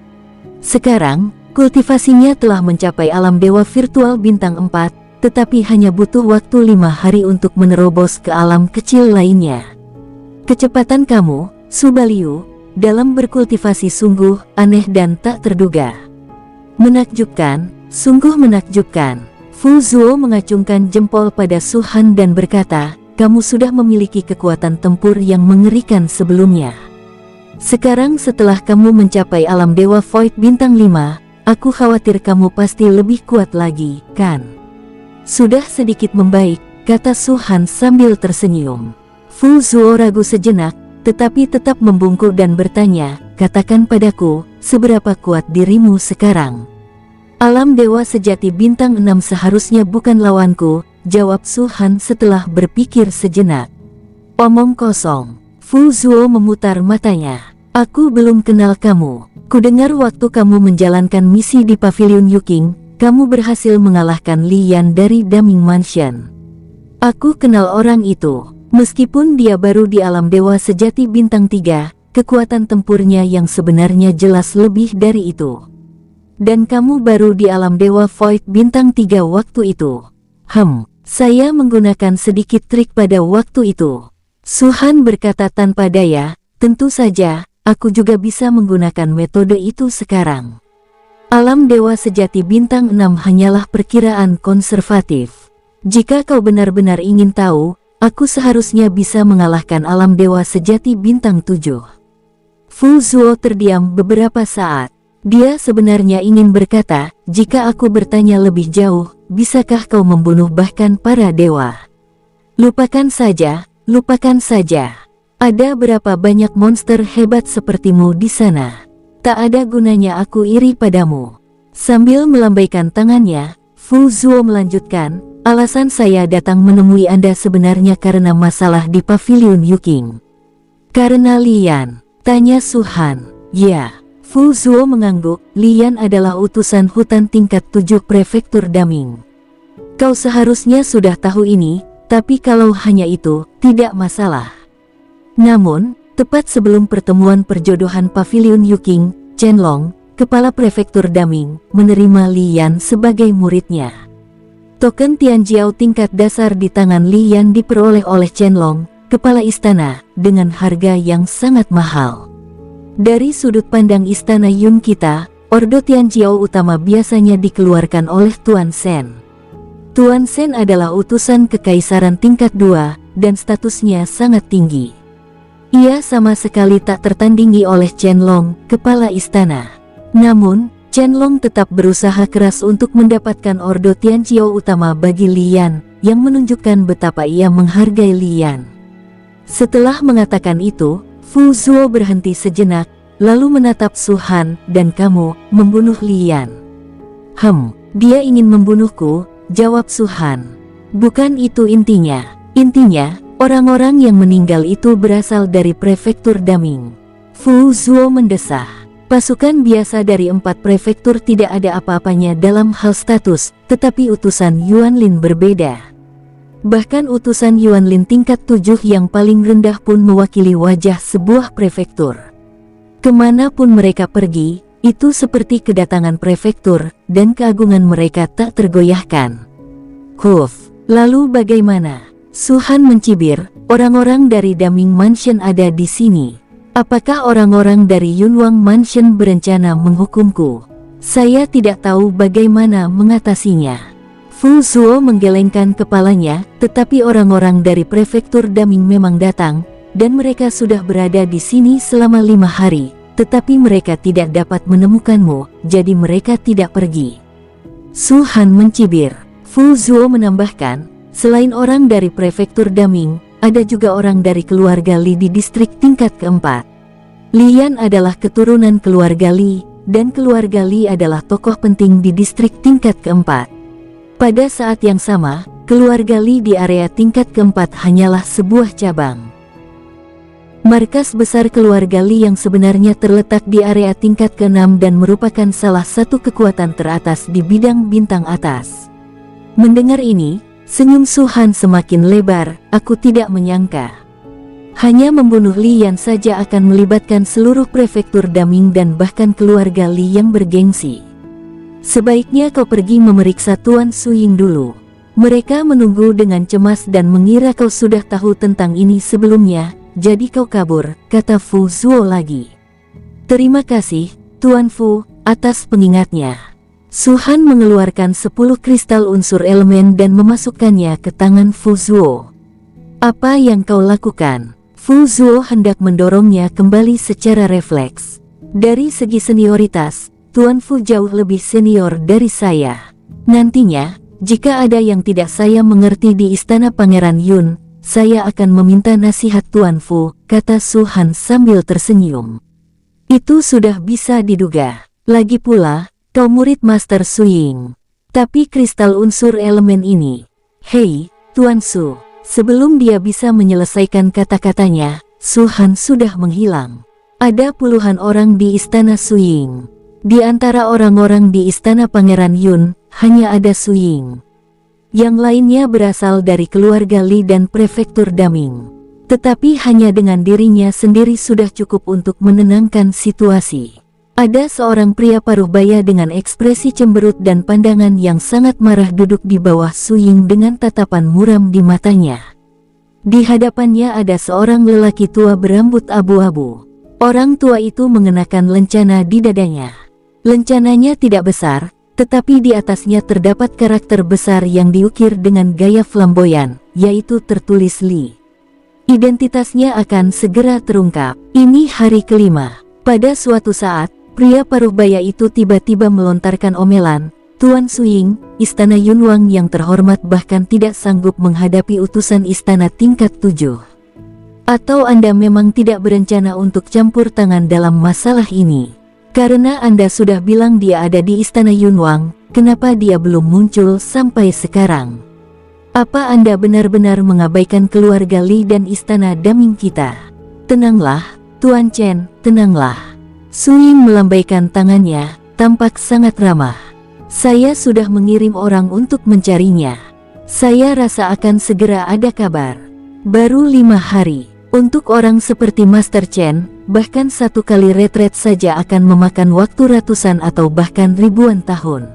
Sekarang, kultivasinya telah mencapai alam dewa virtual bintang 4, tetapi hanya butuh waktu 5 hari untuk menerobos ke alam kecil lainnya. Kecepatan kamu, Su Baliu, dalam berkultivasi sungguh aneh dan tak terduga." "Menakjubkan, sungguh menakjubkan." Fu Zuo mengacungkan jempol pada Su Han dan berkata, "Kamu sudah memiliki kekuatan tempur yang mengerikan sebelumnya. Sekarang setelah kamu mencapai alam dewa Void bintang 5, aku khawatir kamu pasti lebih kuat lagi, kan?" "Sudah sedikit membaik," kata Su Han sambil tersenyum. Fu Zuo ragu sejenak, tetapi tetap membungkuk dan bertanya, "Katakan padaku, seberapa kuat dirimu sekarang?" "Alam dewa sejati bintang 6 seharusnya bukan lawanku," jawab Su Han setelah berpikir sejenak. "Omong kosong." Fu Zuo memutar matanya. "Aku belum kenal kamu. Kudengar waktu kamu menjalankan misi di Pavilion Yuking, kamu berhasil mengalahkan Li Yan dari Daming Mansion. Aku kenal orang itu. Meskipun dia baru di alam dewa sejati bintang 3, kekuatan tempurnya yang sebenarnya jelas lebih dari itu. Dan kamu baru di alam dewa Void bintang 3 waktu itu." Saya menggunakan sedikit trik pada waktu itu." Su Han berkata tanpa daya, "Tentu saja, aku juga bisa menggunakan metode itu sekarang. Alam dewa sejati bintang 6 hanyalah perkiraan konservatif. Jika kau benar-benar ingin tahu, aku seharusnya bisa mengalahkan alam dewa sejati bintang 7. Fu Zuo terdiam beberapa saat. Dia sebenarnya ingin berkata, "Jika aku bertanya lebih jauh, bisakah kau membunuh bahkan para dewa?" Lupakan saja, lupakan saja. Ada berapa banyak monster hebat sepertimu di sana. Tak ada gunanya aku iri padamu." Sambil melambaikan tangannya, Fu Zuo melanjutkan, "Alasan saya datang menemui Anda sebenarnya karena masalah di Pavilion Yuking." "Karena Li Yan?" tanya Su Han. "Ya." Fu Zuo mengangguk, "Li Yan adalah utusan hutan tingkat 7 prefektur Daming. Kau seharusnya sudah tahu ini, tapi kalau hanya itu, tidak masalah." Namun, tepat sebelum pertemuan perjodohan Pavilion Yuking, Chen-Long, kepala prefektur Daming, menerima Li Yan sebagai muridnya. Token Tianjiao tingkat dasar di tangan Li Yan diperoleh oleh Chen-Long, kepala istana, dengan harga yang sangat mahal. Dari sudut pandang istana Yun kita, Ordo Tianjiao utama biasanya dikeluarkan oleh Tuan Shen. Tuan Shen adalah utusan kekaisaran tingkat 2, dan statusnya sangat tinggi. Ia sama sekali tak tertandingi oleh Chen-Long, kepala istana. Namun, Chen-Long tetap berusaha keras untuk mendapatkan Ordo Tianjiao utama bagi Li Yan, yang menunjukkan betapa ia menghargai Li Yan. Setelah mengatakan itu, Fu Zuo berhenti sejenak, lalu menatap Su Han, "Dan kamu, membunuh Li Yan?" Dia ingin membunuhku," jawab Su Han. "Bukan itu intinya. Intinya, orang-orang yang meninggal itu berasal dari prefektur Daming." Fu Zuo mendesah. Pasukan biasa dari 4 prefektur tidak ada apa-apanya dalam hal status, tetapi utusan Yuanlin berbeda. Bahkan utusan Yuanlin tingkat 7 yang paling rendah pun mewakili wajah sebuah prefektur. Kemanapun mereka pergi, itu seperti kedatangan prefektur, dan keagungan mereka tak tergoyahkan. Lalu bagaimana? Su Han mencibir, "Orang-orang dari Daming Mansion ada di sini. Apakah orang-orang dari Yunwang Mansion berencana menghukumku? Saya tidak tahu bagaimana mengatasinya." Fu Zuo menggelengkan kepalanya, "Tetapi orang-orang dari prefektur Daming memang datang, dan mereka sudah berada di sini selama 5 hari, tetapi mereka tidak dapat menemukanmu, jadi mereka tidak pergi." Su Han mencibir. Fu Zuo menambahkan, "Selain orang dari prefektur Daming, ada juga orang dari keluarga Li di distrik tingkat keempat. Li Yan adalah keturunan keluarga Li, dan keluarga Li adalah tokoh penting di distrik tingkat keempat. Pada saat yang sama, keluarga Li di area tingkat keempat hanyalah sebuah cabang. Markas besar keluarga Li yang sebenarnya terletak di area tingkat ke-6 dan merupakan salah satu kekuatan teratas di bidang bintang atas." Mendengar ini, senyum Su Han semakin lebar. "Aku tidak menyangka. Hanya membunuh Li Yan saja akan melibatkan seluruh prefektur Daming dan bahkan keluarga Li yang bergengsi. Sebaiknya kau pergi memeriksa Tuan Su Ying dulu. Mereka menunggu dengan cemas dan mengira kau sudah tahu tentang ini sebelumnya, jadi kau kabur," kata Fu Zuo lagi. "Terima kasih, Tuan Fu, atas pengingatnya." Su Han mengeluarkan 10 kristal unsur elemen dan memasukkannya ke tangan Fu Zuo. "Apa yang kau lakukan?" Fu Zuo hendak mendorongnya kembali secara refleks. "Dari segi senioritas, Tuan Fu jauh lebih senior dari saya. Nantinya, jika ada yang tidak saya mengerti di istana Pangeran Yun, saya akan meminta nasihat Tuan Fu, kata Su Han sambil tersenyum. Itu sudah bisa diduga. Lagi pula, kau murid Master Su Ying. Tapi kristal unsur elemen ini. Hei, Tuan Su. Sebelum dia bisa menyelesaikan kata-katanya, Su Han sudah menghilang. Ada puluhan orang di istana Su Ying. Di antara orang-orang di istana Pangeran Yun, hanya ada Su Ying. Yang lainnya berasal dari keluarga Li dan prefektur Daming. Tetapi hanya dengan dirinya sendiri sudah cukup untuk menenangkan situasi. Ada seorang pria paruh baya dengan ekspresi cemberut dan pandangan yang sangat marah duduk di bawah Su Ying dengan tatapan muram di matanya. Di hadapannya ada seorang lelaki tua berambut abu-abu. Orang tua itu mengenakan lencana di dadanya. Lencananya tidak besar, tetapi di atasnya terdapat karakter besar yang diukir dengan gaya flamboyan, yaitu tertulis Li. Identitasnya akan segera terungkap. Ini hari kelima. Pada suatu saat, pria paruh baya itu tiba-tiba melontarkan omelan, Tuan Su Ying, istana Yunwang yang terhormat bahkan tidak sanggup menghadapi utusan istana tingkat 7. Atau Anda memang tidak berencana untuk campur tangan dalam masalah ini? Karena Anda sudah bilang dia ada di istana Yunwang, kenapa dia belum muncul sampai sekarang? Apa Anda benar-benar mengabaikan keluarga Li dan istana Daming kita? Tenanglah, Tuan Chen, tenanglah. Su Ying melambaikan tangannya, tampak sangat ramah. Saya sudah mengirim orang untuk mencarinya. Saya rasa akan segera ada kabar. Baru 5 hari. Untuk orang seperti Master Chen, bahkan satu kali retret saja akan memakan waktu ratusan atau bahkan ribuan tahun.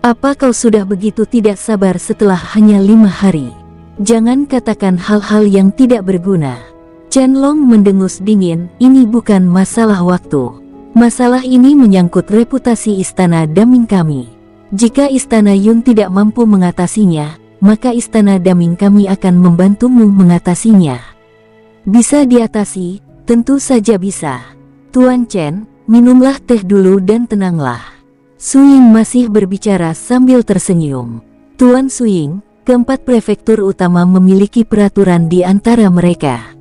Apa kau sudah begitu tidak sabar setelah hanya 5 hari? Jangan katakan hal-hal yang tidak berguna. Chen Long mendengus dingin, ini bukan masalah waktu. Masalah ini menyangkut reputasi istana Daming kami. Jika istana Yun tidak mampu mengatasinya, maka istana Daming kami akan membantumu mengatasinya. Bisa diatasi, tentu saja bisa. Tuan Chen, minumlah teh dulu dan tenanglah. Su Ying masih berbicara sambil tersenyum. Tuan Su Ying, keempat prefektur utama memiliki peraturan di antara mereka.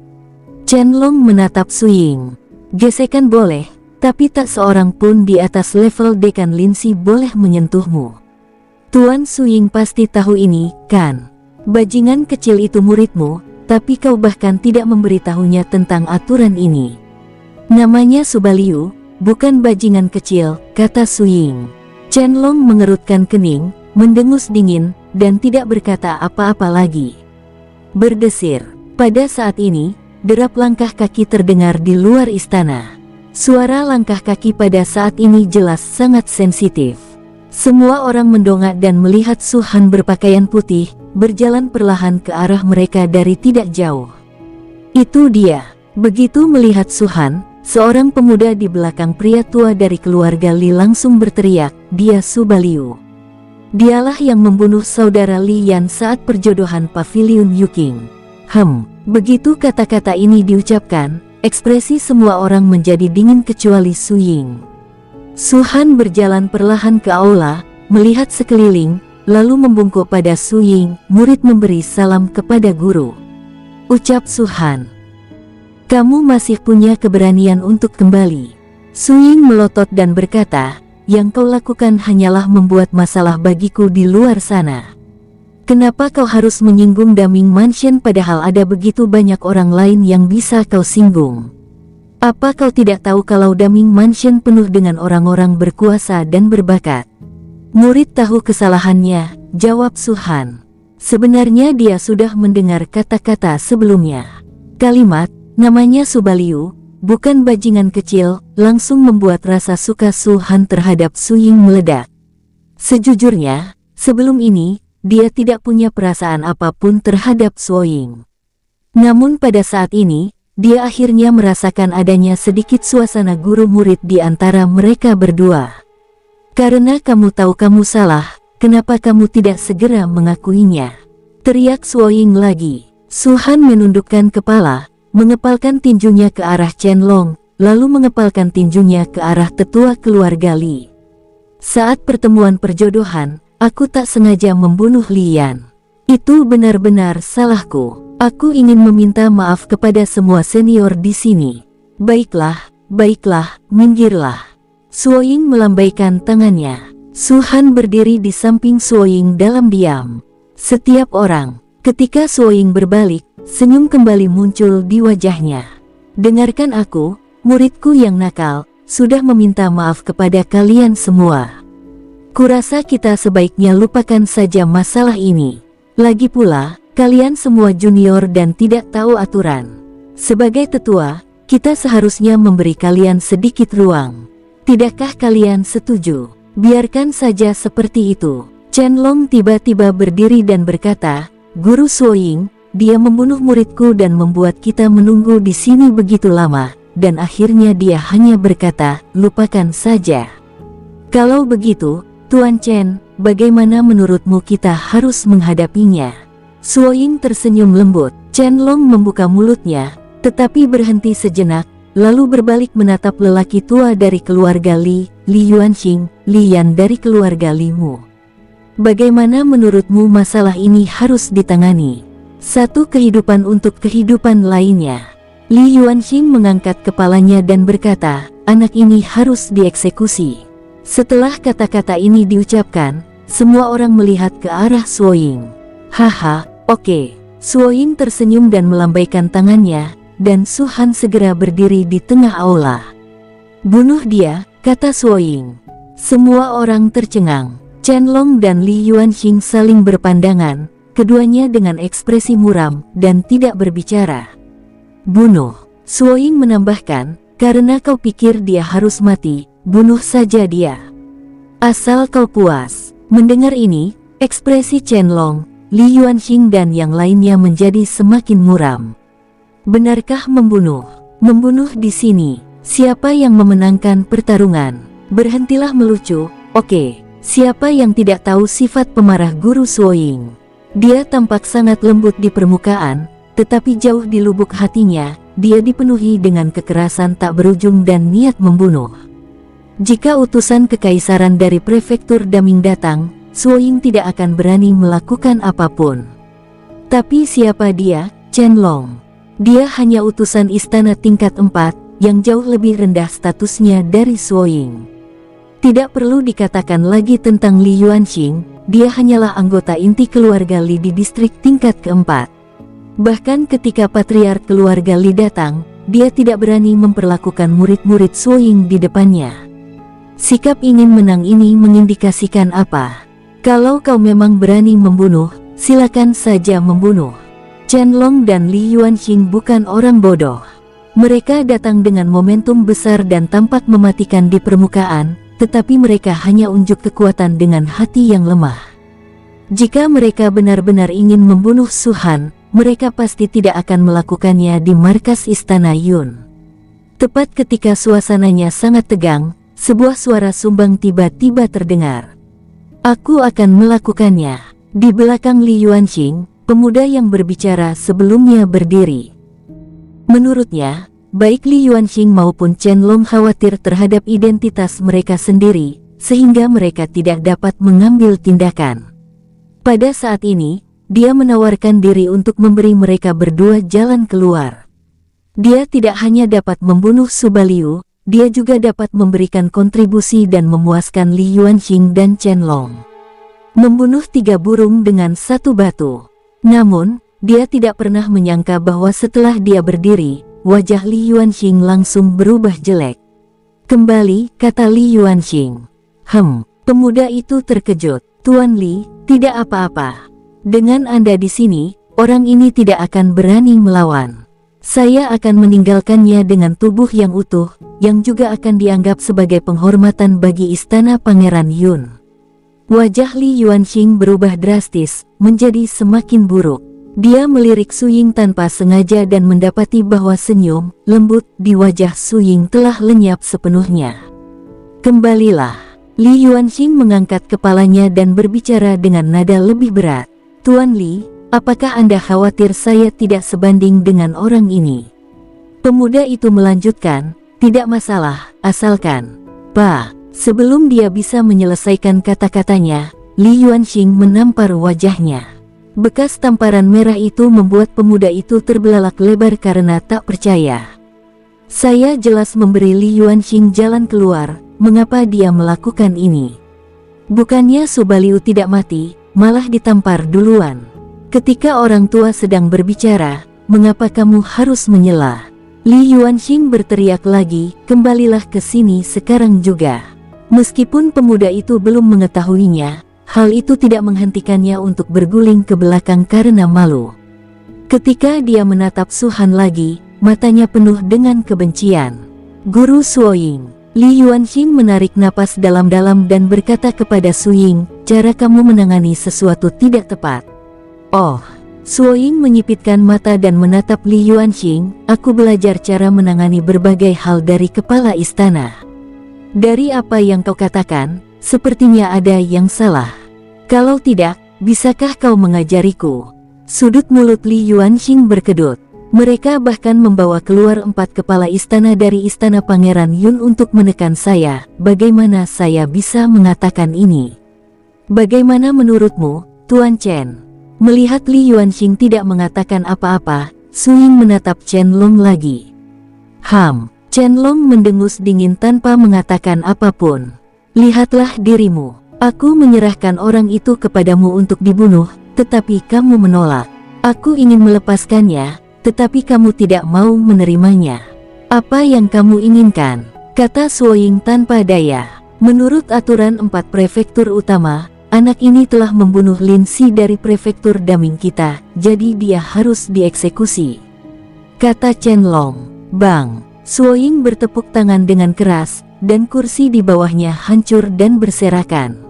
Chen Long menatap Su Ying. Gesekan boleh, tapi tak seorang pun di atas level Dekan Linsi boleh menyentuhmu. Tuan Su Ying pasti tahu ini, kan? Bajingan kecil itu muridmu, tapi kau bahkan tidak memberitahunya tentang aturan ini. Namanya Subaliu, bukan bajingan kecil, kata Su Ying. Chen Long mengerutkan kening, mendengus dingin, dan tidak berkata apa-apa lagi. Berdesir. Pada saat ini, derap langkah kaki terdengar di luar istana. Suara langkah kaki pada saat ini jelas sangat sensitif. Semua orang mendongak dan melihat Su Han berpakaian putih, berjalan perlahan ke arah mereka dari tidak jauh. Itu dia. Begitu melihat Su Han, seorang pemuda di belakang pria tua dari keluarga Li langsung berteriak, dia Subaliu. Dialah yang membunuh saudara Li Yan saat perjodohan Pavilion Yuking. Begitu kata-kata ini diucapkan, ekspresi semua orang menjadi dingin kecuali Su Ying. Su Han berjalan perlahan ke aula, melihat sekeliling, lalu membungkuk pada Su Ying, murid memberi salam kepada guru. Ucap Su Han. Kamu masih punya keberanian untuk kembali. Su Ying melotot dan berkata, yang kau lakukan hanyalah membuat masalah bagiku di luar sana. Kenapa kau harus menyinggung Daming Mansion padahal ada begitu banyak orang lain yang bisa kau singgung? Apa kau tidak tahu kalau Daming Mansion penuh dengan orang-orang berkuasa dan berbakat? Murid tahu kesalahannya, jawab Su Han. Sebenarnya dia sudah mendengar kata-kata sebelumnya. Kalimat, namanya Subaliu, bukan bajingan kecil, langsung membuat rasa suka Su Han terhadap Su Ying meledak. Sejujurnya, sebelum ini, dia tidak punya perasaan apapun terhadap Su Ying. Namun pada saat ini, dia akhirnya merasakan adanya sedikit suasana guru murid di antara mereka berdua. Karena kamu tahu kamu salah, kenapa kamu tidak segera mengakuinya? Teriak Su Ying lagi. Su Han menundukkan kepala, mengepalkan tinjunya ke arah Chen Long, lalu mengepalkan tinjunya ke arah tetua keluarga Li. Saat pertemuan perjodohan, aku tak sengaja membunuh Li Yan. Itu benar-benar salahku. Aku ingin meminta maaf kepada semua senior di sini. Baiklah, baiklah, minggirlah. Suoying melambaikan tangannya. Su Han berdiri di samping Suoying dalam diam. Setiap orang, ketika Suoying berbalik, senyum kembali muncul di wajahnya. Dengarkan aku, muridku yang nakal, sudah meminta maaf kepada kalian semua. Kurasa kita sebaiknya lupakan saja masalah ini. Lagi pula, kalian semua junior dan tidak tahu aturan. Sebagai tetua, kita seharusnya memberi kalian sedikit ruang. Tidakkah kalian setuju? Biarkan saja seperti itu. Chen Long tiba-tiba berdiri dan berkata, Guru Suoying, dia membunuh muridku dan membuat kita menunggu di sini begitu lama. Dan akhirnya dia hanya berkata, lupakan saja. Kalau begitu, Tuan Chen, bagaimana menurutmu kita harus menghadapinya? Suoying tersenyum lembut. Chen Long membuka mulutnya, tetapi berhenti sejenak, lalu berbalik menatap lelaki tua dari keluarga Li Yuanxing, Li Yan dari keluarga Li Mu. Bagaimana menurutmu masalah ini harus ditangani? Satu kehidupan untuk kehidupan lainnya. Li Yuanxing mengangkat kepalanya dan berkata, anak ini harus dieksekusi. Setelah kata-kata ini diucapkan, semua orang melihat ke arah Suoying. Haha, oke. Suoying tersenyum dan melambaikan tangannya, dan Su Han segera berdiri di tengah aula. Bunuh dia, kata Suoying. Semua orang tercengang. Chen Long dan Li Yuanxing saling berpandangan, keduanya dengan ekspresi muram dan tidak berbicara. Bunuh, Suoying menambahkan, karena kau pikir dia harus mati, bunuh saja dia. Asal kau puas. Mendengar ini, ekspresi Chen Long, Li Yuanxing dan yang lainnya menjadi semakin muram. Benarkah membunuh? Membunuh di sini. Siapa yang memenangkan pertarungan? Berhentilah melucu. Oke, siapa yang tidak tahu sifat pemarah Guru Suoying? Dia tampak sangat lembut di permukaan, tetapi jauh di lubuk hatinya, dia dipenuhi dengan kekerasan tak berujung dan niat membunuh. Jika utusan kekaisaran dari prefektur Daming datang, Suoying tidak akan berani melakukan apapun. Tapi siapa dia? Chen Long. Dia hanya utusan istana tingkat 4, yang jauh lebih rendah statusnya dari Suoying. Tidak perlu dikatakan lagi tentang Li Yuanxing, dia hanyalah anggota inti keluarga Li di distrik tingkat keempat. Bahkan ketika patriark keluarga Li datang, dia tidak berani memperlakukan murid-murid Suoying di depannya. Sikap ingin menang ini mengindikasikan apa? Kalau kau memang berani membunuh, silakan saja membunuh. Chen Long dan Li Yuanxing bukan orang bodoh. Mereka datang dengan momentum besar dan tampak mematikan di permukaan, tetapi mereka hanya unjuk kekuatan dengan hati yang lemah. Jika mereka benar-benar ingin membunuh Su Han, mereka pasti tidak akan melakukannya di markas Istana Yun. Tepat ketika suasananya sangat tegang, sebuah suara sumbang tiba-tiba terdengar. Aku akan melakukannya. Di belakang Li Yuanxing, pemuda yang berbicara sebelumnya berdiri. Menurutnya, baik Li Yuanxing maupun Chen Long khawatir terhadap identitas mereka sendiri, sehingga mereka tidak dapat mengambil tindakan. Pada saat ini, dia menawarkan diri untuk memberi mereka berdua jalan keluar. Dia tidak hanya dapat membunuh Su Baliu, dia juga dapat memberikan kontribusi dan memuaskan Li Yuanxing dan Chen Long. Membunuh 3 burung dengan 1 batu. Namun, dia tidak pernah menyangka bahwa setelah dia berdiri, wajah Li Yuanxing langsung berubah jelek. Kembali, kata Li Yuanxing. Pemuda itu terkejut. Tuan Li, tidak apa-apa. Dengan Anda di sini, orang ini tidak akan berani melawan. Saya akan meninggalkannya dengan tubuh yang utuh, yang juga akan dianggap sebagai penghormatan bagi istana Pangeran Yun. Wajah Li Yuanxing berubah drastis, menjadi semakin buruk. Dia melirik Su Ying tanpa sengaja dan mendapati bahwa senyum lembut di wajah Su Ying telah lenyap sepenuhnya. Kembalilah. Li Yuanxing mengangkat kepalanya dan berbicara dengan nada lebih berat. Tuan Li, apakah Anda khawatir saya tidak sebanding dengan orang ini? Pemuda itu melanjutkan, tidak masalah, asalkan. Sebelum dia bisa menyelesaikan kata-katanya, Li Yuanxing menampar wajahnya. Bekas tamparan merah itu membuat pemuda itu terbelalak lebar karena tak percaya. Saya jelas memberi Li Yuanxing jalan keluar, mengapa dia melakukan ini? Bukannya Su Baliu tidak mati, malah ditampar duluan. Ketika orang tua sedang berbicara, mengapa kamu harus menyela? Li Yuanxing berteriak lagi, kembalilah ke sini sekarang juga. Meskipun pemuda itu belum mengetahuinya, hal itu tidak menghentikannya untuk berguling ke belakang karena malu. Ketika dia menatap Su Han lagi, matanya penuh dengan kebencian. Guru Suoying. Li Yuanxing menarik napas dalam-dalam dan berkata kepada Su Ying, cara kamu menangani sesuatu tidak tepat. Oh, Suoying menyipitkan mata dan menatap Li Yuanxing, aku belajar cara menangani berbagai hal dari kepala istana. Dari apa yang kau katakan, sepertinya ada yang salah. Kalau tidak, bisakah kau mengajariku? Sudut mulut Li Yuanxing berkedut. Mereka bahkan membawa keluar 4 kepala istana dari istana Pangeran Yun untuk menekan saya. Bagaimana saya bisa mengatakan ini? Bagaimana menurutmu, Tuan Chen? Melihat Li Yuanxing tidak mengatakan apa-apa, Su Ying menatap Chen Long lagi. Chen Long mendengus dingin tanpa mengatakan apapun. Lihatlah dirimu. Aku menyerahkan orang itu kepadamu untuk dibunuh, tetapi kamu menolak. Aku ingin melepaskannya, tetapi kamu tidak mau menerimanya. Apa yang kamu inginkan? Kata Suoying tanpa daya. Menurut aturan 4 prefektur utama, anak ini telah membunuh Lin Si dari prefektur Daming kita, jadi dia harus dieksekusi. Kata Chen Long. Bang! Suoying bertepuk tangan dengan keras, dan kursi di bawahnya hancur dan berserakan.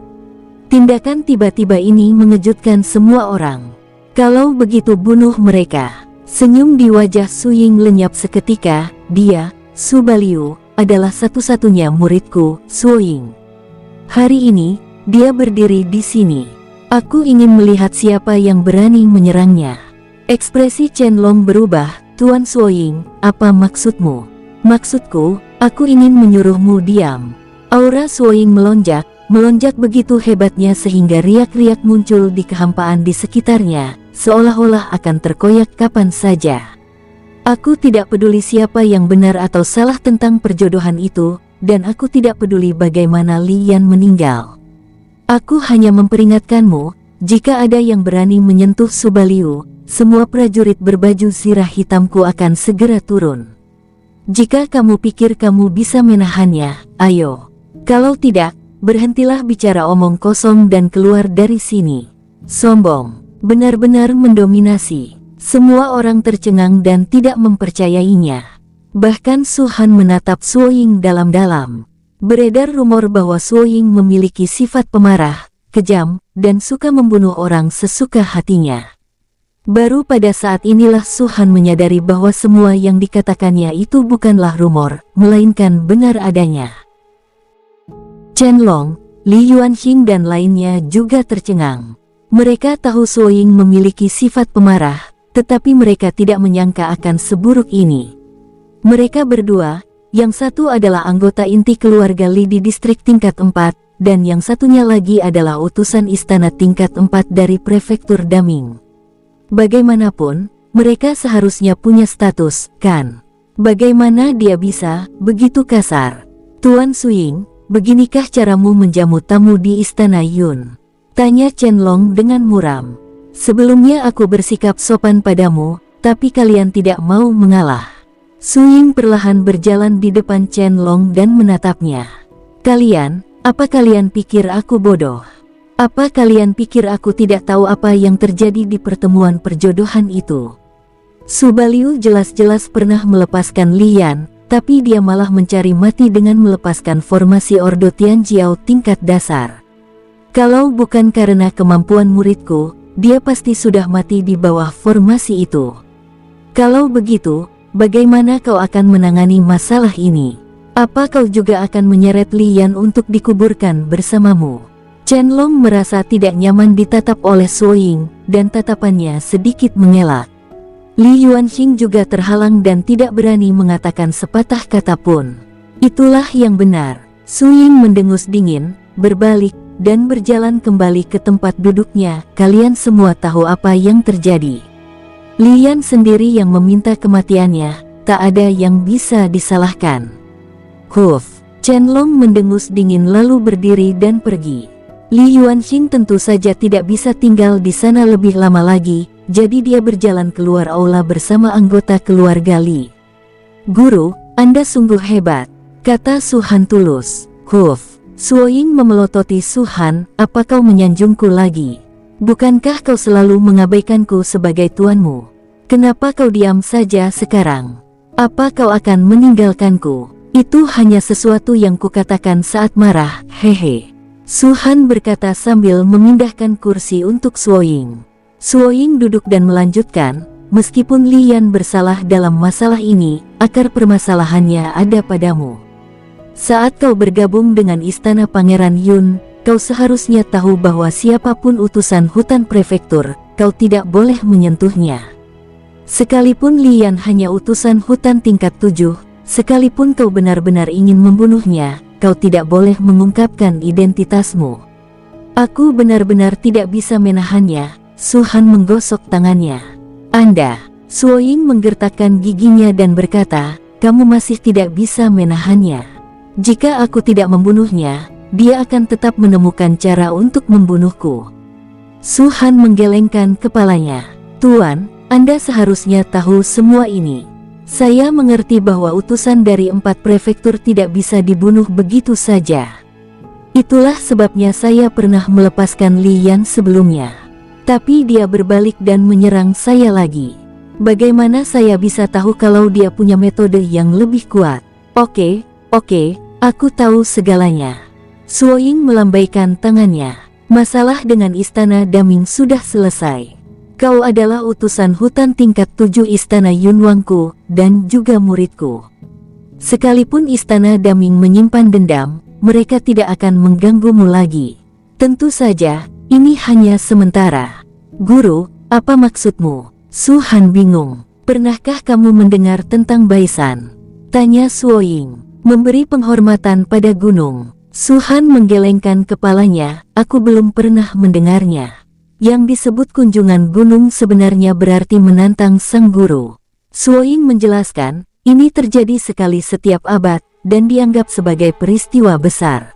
Tindakan tiba-tiba ini mengejutkan semua orang. Kalau begitu bunuh mereka. Senyum di wajah Su Ying lenyap seketika. Dia, Su Baliu, adalah satu-satunya muridku, Suoying. Hari ini, dia berdiri di sini. Aku ingin melihat siapa yang berani menyerangnya. Ekspresi Chen Long berubah. Tuan Suoying, apa maksudmu? Maksudku, aku ingin menyuruhmu diam. Aura Suoying melonjak begitu hebatnya sehingga riak-riak muncul di kehampaan di sekitarnya, seolah-olah akan terkoyak kapan saja. Aku tidak peduli siapa yang benar atau salah tentang perjodohan itu, dan aku tidak peduli bagaimana Li Yan meninggal. Aku hanya memperingatkanmu, jika ada yang berani menyentuh Su Baliu, semua prajurit berbaju zirah hitamku akan segera turun. Jika kamu pikir kamu bisa menahannya, ayo. Kalau tidak, berhentilah bicara omong kosong dan keluar dari sini. Sombong, benar-benar mendominasi. Semua orang tercengang dan tidak mempercayainya. Bahkan Su Han menatap Suoying dalam-dalam. Beredar rumor bahwa Suoying memiliki sifat pemarah, kejam, dan suka membunuh orang sesuka hatinya. Baru pada saat inilah Su Han menyadari bahwa semua yang dikatakannya itu bukanlah rumor, melainkan benar adanya. Chen Long, Li Yuanxing dan lainnya juga tercengang. Mereka tahu Suoying memiliki sifat pemarah, tetapi mereka tidak menyangka akan seburuk ini. Mereka berdua, yang satu adalah anggota inti keluarga Li di distrik tingkat 4, dan yang satunya lagi adalah utusan istana tingkat 4 dari prefektur Daming. Bagaimanapun, mereka seharusnya punya status, kan? Bagaimana dia bisa begitu kasar? Tuan Suoying, beginikah caramu menjamu tamu di istana Yun? Tanya Chen Long dengan muram. Sebelumnya aku bersikap sopan padamu, tapi kalian tidak mau mengalah. Suoying perlahan berjalan di depan Chen Long dan menatapnya. Kalian, apa kalian pikir aku bodoh? Apa kalian pikir aku tidak tahu apa yang terjadi di pertemuan perjodohan itu? Su Baliu jelas-jelas pernah melepaskan Li Yan, tapi dia malah mencari mati dengan melepaskan formasi Ordo Tianjiao tingkat dasar. Kalau bukan karena kemampuan muridku, dia pasti sudah mati di bawah formasi itu. Kalau begitu, bagaimana kau akan menangani masalah ini? Apa kau juga akan menyeret Li Yan untuk dikuburkan bersamamu? Chen Long merasa tidak nyaman ditatap oleh Suoying, dan tatapannya sedikit mengelak. Li Yuanxing juga terhalang dan tidak berani mengatakan sepatah kata pun. Itulah yang benar. Suoying mendengus dingin, berbalik, dan berjalan kembali ke tempat duduknya. Kalian semua tahu apa yang terjadi. Lian sendiri yang meminta kematiannya, tak ada yang bisa disalahkan. Huf, Chen-long mendengus dingin lalu berdiri dan pergi. Li Yuanxing tentu saja tidak bisa tinggal di sana lebih lama lagi, jadi dia berjalan keluar aula bersama anggota keluarga Li. Guru, Anda sungguh hebat, kata Su Han tulus. Huf, Suoying memelototi Su Han, apa kau menyanjungku lagi? Bukankah kau selalu mengabaikanku sebagai tuanmu? Kenapa kau diam saja sekarang? Apa kau akan meninggalkanku? Itu hanya sesuatu yang kukatakan saat marah, hehe. Su Han berkata sambil memindahkan kursi untuk Suoying. Suoying duduk dan melanjutkan, meskipun Lian bersalah dalam masalah ini, akar permasalahannya ada padamu. Saat kau bergabung dengan istana Pangeran Yun, kau seharusnya tahu bahwa siapapun utusan hutan prefektur, kau tidak boleh menyentuhnya. Sekalipun Lian hanya utusan hutan tingkat 7, sekalipun kau benar-benar ingin membunuhnya, kau tidak boleh mengungkapkan identitasmu. Aku benar-benar tidak bisa menahannya. Su Han menggosok tangannya. Anda, Suoying menggertakkan giginya dan berkata, kamu masih tidak bisa menahannya. Jika aku tidak membunuhnya, dia akan tetap menemukan cara untuk membunuhku. Su Han menggelengkan kepalanya. Tuan, Anda seharusnya tahu semua ini. Saya mengerti bahwa utusan dari 4 prefektur tidak bisa dibunuh begitu saja. Itulah sebabnya saya pernah melepaskan Lian sebelumnya. Tapi dia berbalik dan menyerang saya lagi. Bagaimana saya bisa tahu kalau dia punya metode yang lebih kuat? Oke, aku tahu segalanya. Suoying melambaikan tangannya. Masalah dengan istana Daming sudah selesai. Kau adalah utusan hutan tingkat 7 istana Yunwangku, dan juga muridku. Sekalipun istana Daming menyimpan dendam, mereka tidak akan mengganggumu lagi. Tentu saja, ini hanya sementara. Guru, apa maksudmu? Su Han bingung. Pernahkah kamu mendengar tentang Baisan? Tanya Suoying. Memberi penghormatan pada gunung. Su Han menggelengkan kepalanya, aku belum pernah mendengarnya. Yang disebut kunjungan gunung sebenarnya berarti menantang sang guru. Suoying menjelaskan, ini terjadi sekali setiap abad, dan dianggap sebagai peristiwa besar.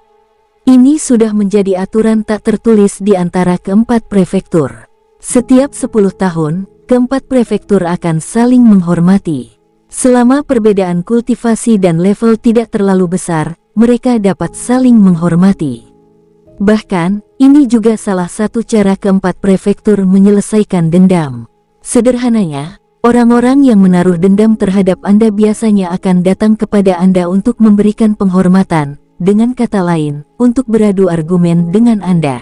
Ini sudah menjadi aturan tak tertulis di antara keempat prefektur. Setiap 10 tahun, keempat prefektur akan saling menghormati. Selama perbedaan kultivasi dan level tidak terlalu besar, mereka dapat saling menghormati. Bahkan, ini juga salah satu cara keempat prefektur menyelesaikan dendam. Sederhananya, orang-orang yang menaruh dendam terhadap Anda biasanya akan datang kepada Anda untuk memberikan penghormatan, dengan kata lain, untuk beradu argumen dengan Anda.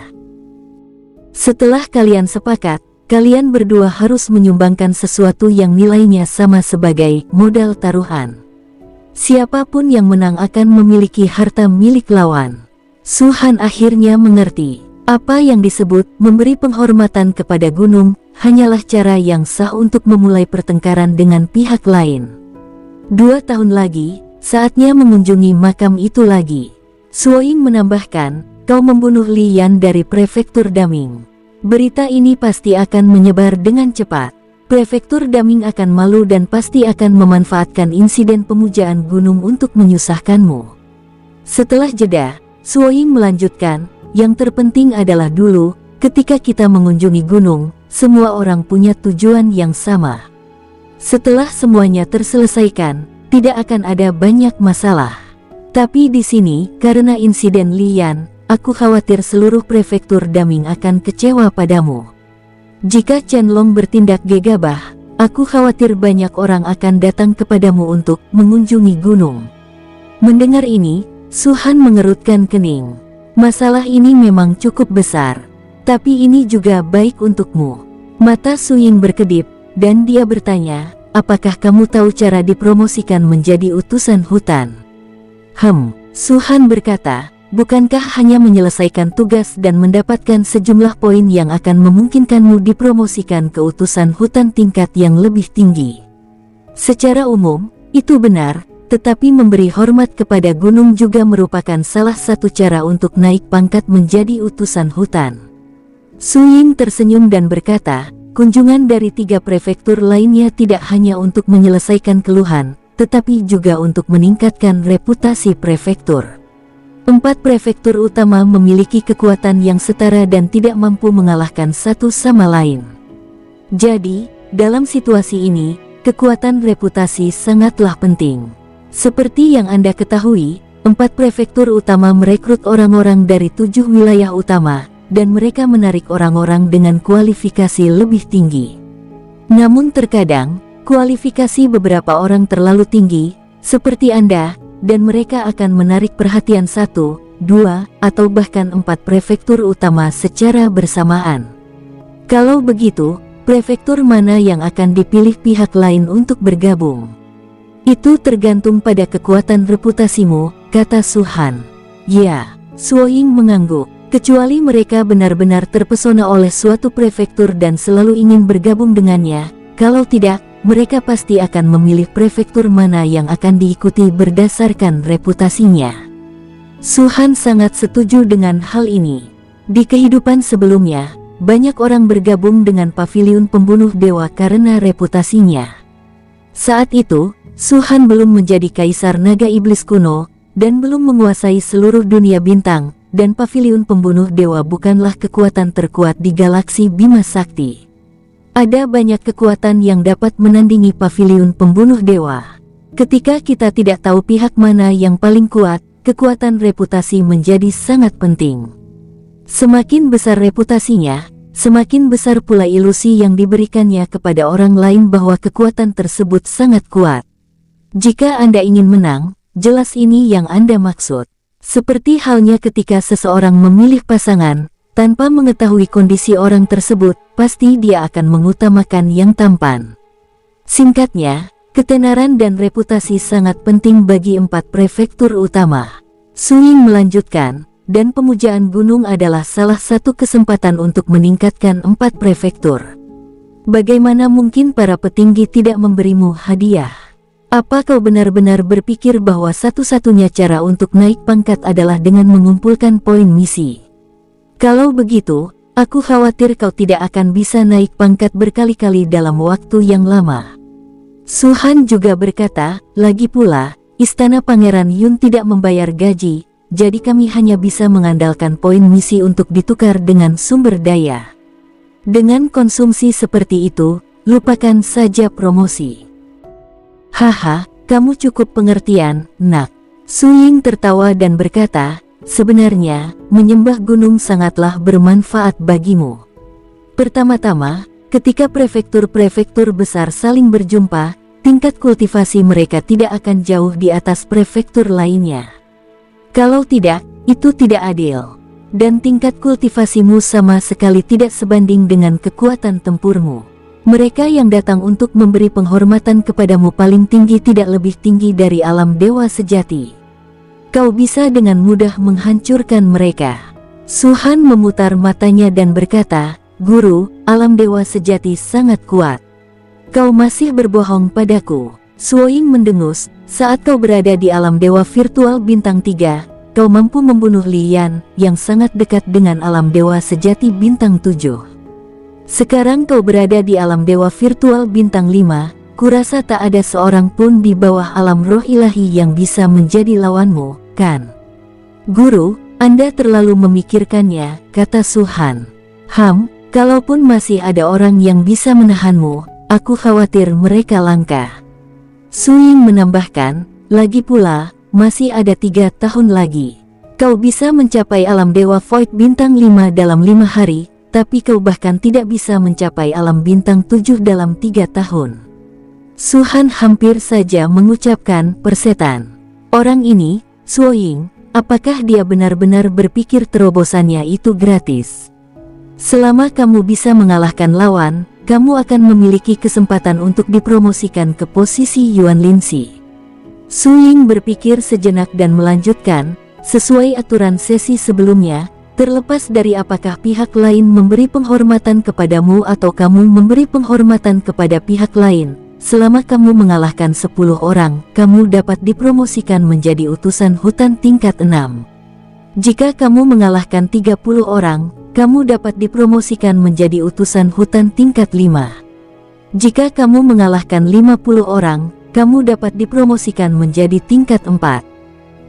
Setelah kalian sepakat, kalian berdua harus menyumbangkan sesuatu yang nilainya sama sebagai modal taruhan. Siapapun yang menang akan memiliki harta milik lawan. Su Han akhirnya mengerti, apa yang disebut memberi penghormatan kepada gunung, hanyalah cara yang sah untuk memulai pertengkaran dengan pihak lain. 2 tahun lagi, saatnya mengunjungi makam itu lagi. Suoying menambahkan, kau membunuh Lian dari prefektur Daming. Berita ini pasti akan menyebar dengan cepat. Prefektur Daming akan malu dan pasti akan memanfaatkan insiden pemujaan gunung untuk menyusahkanmu. Setelah jeda, Suoying melanjutkan, yang terpenting adalah dulu, ketika kita mengunjungi gunung, semua orang punya tujuan yang sama. Setelah semuanya terselesaikan, tidak akan ada banyak masalah. Tapi di sini, karena insiden Lian, aku khawatir seluruh prefektur Daming akan kecewa padamu. Jika Chen-long bertindak gegabah, aku khawatir banyak orang akan datang kepadamu untuk mengunjungi gunung. Mendengar ini, Su Han mengerutkan kening. Masalah ini memang cukup besar, tapi ini juga baik untukmu. Mata Su Ying berkedip, dan dia bertanya, apakah kamu tahu cara dipromosikan menjadi utusan hutan? Su Han berkata, bukankah hanya menyelesaikan tugas dan mendapatkan sejumlah poin yang akan memungkinkanmu dipromosikan ke utusan hutan tingkat yang lebih tinggi? Secara umum, itu benar, tetapi memberi hormat kepada gunung juga merupakan salah satu cara untuk naik pangkat menjadi utusan hutan. Su Ying tersenyum dan berkata, kunjungan dari 3 prefektur lainnya tidak hanya untuk menyelesaikan keluhan, tetapi juga untuk meningkatkan reputasi prefektur. 4 prefektur utama memiliki kekuatan yang setara dan tidak mampu mengalahkan satu sama lain. Jadi, dalam situasi ini, kekuatan reputasi sangatlah penting. Seperti yang Anda ketahui, 4 prefektur utama merekrut orang-orang dari 7 wilayah utama, dan mereka menarik orang-orang dengan kualifikasi lebih tinggi. Namun terkadang, kualifikasi beberapa orang terlalu tinggi, seperti Anda, dan mereka akan menarik perhatian 1, 2, atau bahkan 4 prefektur utama secara bersamaan. Kalau begitu, prefektur mana yang akan dipilih pihak lain untuk bergabung? Itu tergantung pada kekuatan reputasimu, kata Su Han. Ya, Su Ying mengangguk. Kecuali mereka benar-benar terpesona oleh suatu prefektur dan selalu ingin bergabung dengannya, kalau tidak, mereka pasti akan memilih prefektur mana yang akan diikuti berdasarkan reputasinya. Su Han sangat setuju dengan hal ini. Di kehidupan sebelumnya, banyak orang bergabung dengan Paviliun Pembunuh Dewa karena reputasinya. Saat itu, Su Han belum menjadi Kaisar Naga Iblis kuno, dan belum menguasai seluruh dunia bintang, dan Paviliun Pembunuh Dewa bukanlah kekuatan terkuat di galaksi Bima Sakti. Ada banyak kekuatan yang dapat menandingi Paviliun Pembunuh Dewa. Ketika kita tidak tahu pihak mana yang paling kuat, kekuatan reputasi menjadi sangat penting. Semakin besar reputasinya, semakin besar pula ilusi yang diberikannya kepada orang lain bahwa kekuatan tersebut sangat kuat. Jika Anda ingin menang, jelas ini yang Anda maksud. Seperti halnya ketika seseorang memilih pasangan, tanpa mengetahui kondisi orang tersebut, pasti dia akan mengutamakan yang tampan. Singkatnya, ketenaran dan reputasi sangat penting bagi 4 prefektur utama. Su Ying melanjutkan, dan pemujaan gunung adalah salah satu kesempatan untuk meningkatkan 4 prefektur. Bagaimana mungkin para petinggi tidak memberimu hadiah? Apa kau benar-benar berpikir bahwa satu-satunya cara untuk naik pangkat adalah dengan mengumpulkan poin misi? Kalau begitu, aku khawatir kau tidak akan bisa naik pangkat berkali-kali dalam waktu yang lama. Su Han juga berkata, lagi pula, Istana Pangeran Yun tidak membayar gaji, jadi kami hanya bisa mengandalkan poin misi untuk ditukar dengan sumber daya. Dengan konsumsi seperti itu, lupakan saja promosi. Haha, kamu cukup pengertian, nak. Su Ying tertawa dan berkata, sebenarnya, menyembah gunung sangatlah bermanfaat bagimu. Pertama-tama, ketika prefektur-prefektur besar saling berjumpa, tingkat kultivasi mereka tidak akan jauh di atas prefektur lainnya. Kalau tidak, itu tidak adil. Dan tingkat kultivasimu sama sekali tidak sebanding dengan kekuatan tempurmu. Mereka yang datang untuk memberi penghormatan kepadamu paling tinggi tidak lebih tinggi dari alam dewa sejati. Kau bisa dengan mudah menghancurkan mereka. Su Han memutar matanya dan berkata, Guru, alam dewa sejati sangat kuat. Kau masih berbohong padaku. Su Ying mendengus, saat kau berada di alam dewa virtual bintang 3, kau mampu membunuh Li Yan, yang sangat dekat dengan alam dewa sejati bintang 7. Sekarang kau berada di alam dewa virtual bintang 5, kurasa tak ada seorang pun di bawah alam roh ilahi yang bisa menjadi lawanmu, kan? Guru, Anda terlalu memikirkannya, kata Su Han. Kalaupun masih ada orang yang bisa menahanmu, aku khawatir mereka langka. Su Ying menambahkan, lagi pula, masih ada 3 tahun lagi. Kau bisa mencapai alam dewa void bintang 5 dalam 5 hari, tapi kau bahkan tidak bisa mencapai alam bintang 7 dalam 3 tahun. Su Han hampir saja mengucapkan persetan. Orang ini, Su Ying, apakah dia benar-benar berpikir terobosannya itu gratis? Selama kamu bisa mengalahkan lawan, kamu akan memiliki kesempatan untuk dipromosikan ke posisi Yuan Linsi. Su Ying berpikir sejenak dan melanjutkan, sesuai aturan sesi sebelumnya, terlepas dari apakah pihak lain memberi penghormatan kepadamu atau kamu memberi penghormatan kepada pihak lain, selama kamu mengalahkan 10 orang, kamu dapat dipromosikan menjadi utusan hutan tingkat 6. Jika kamu mengalahkan 30 orang, kamu dapat dipromosikan menjadi utusan hutan tingkat 5. Jika kamu mengalahkan 50 orang, kamu dapat dipromosikan menjadi tingkat 4.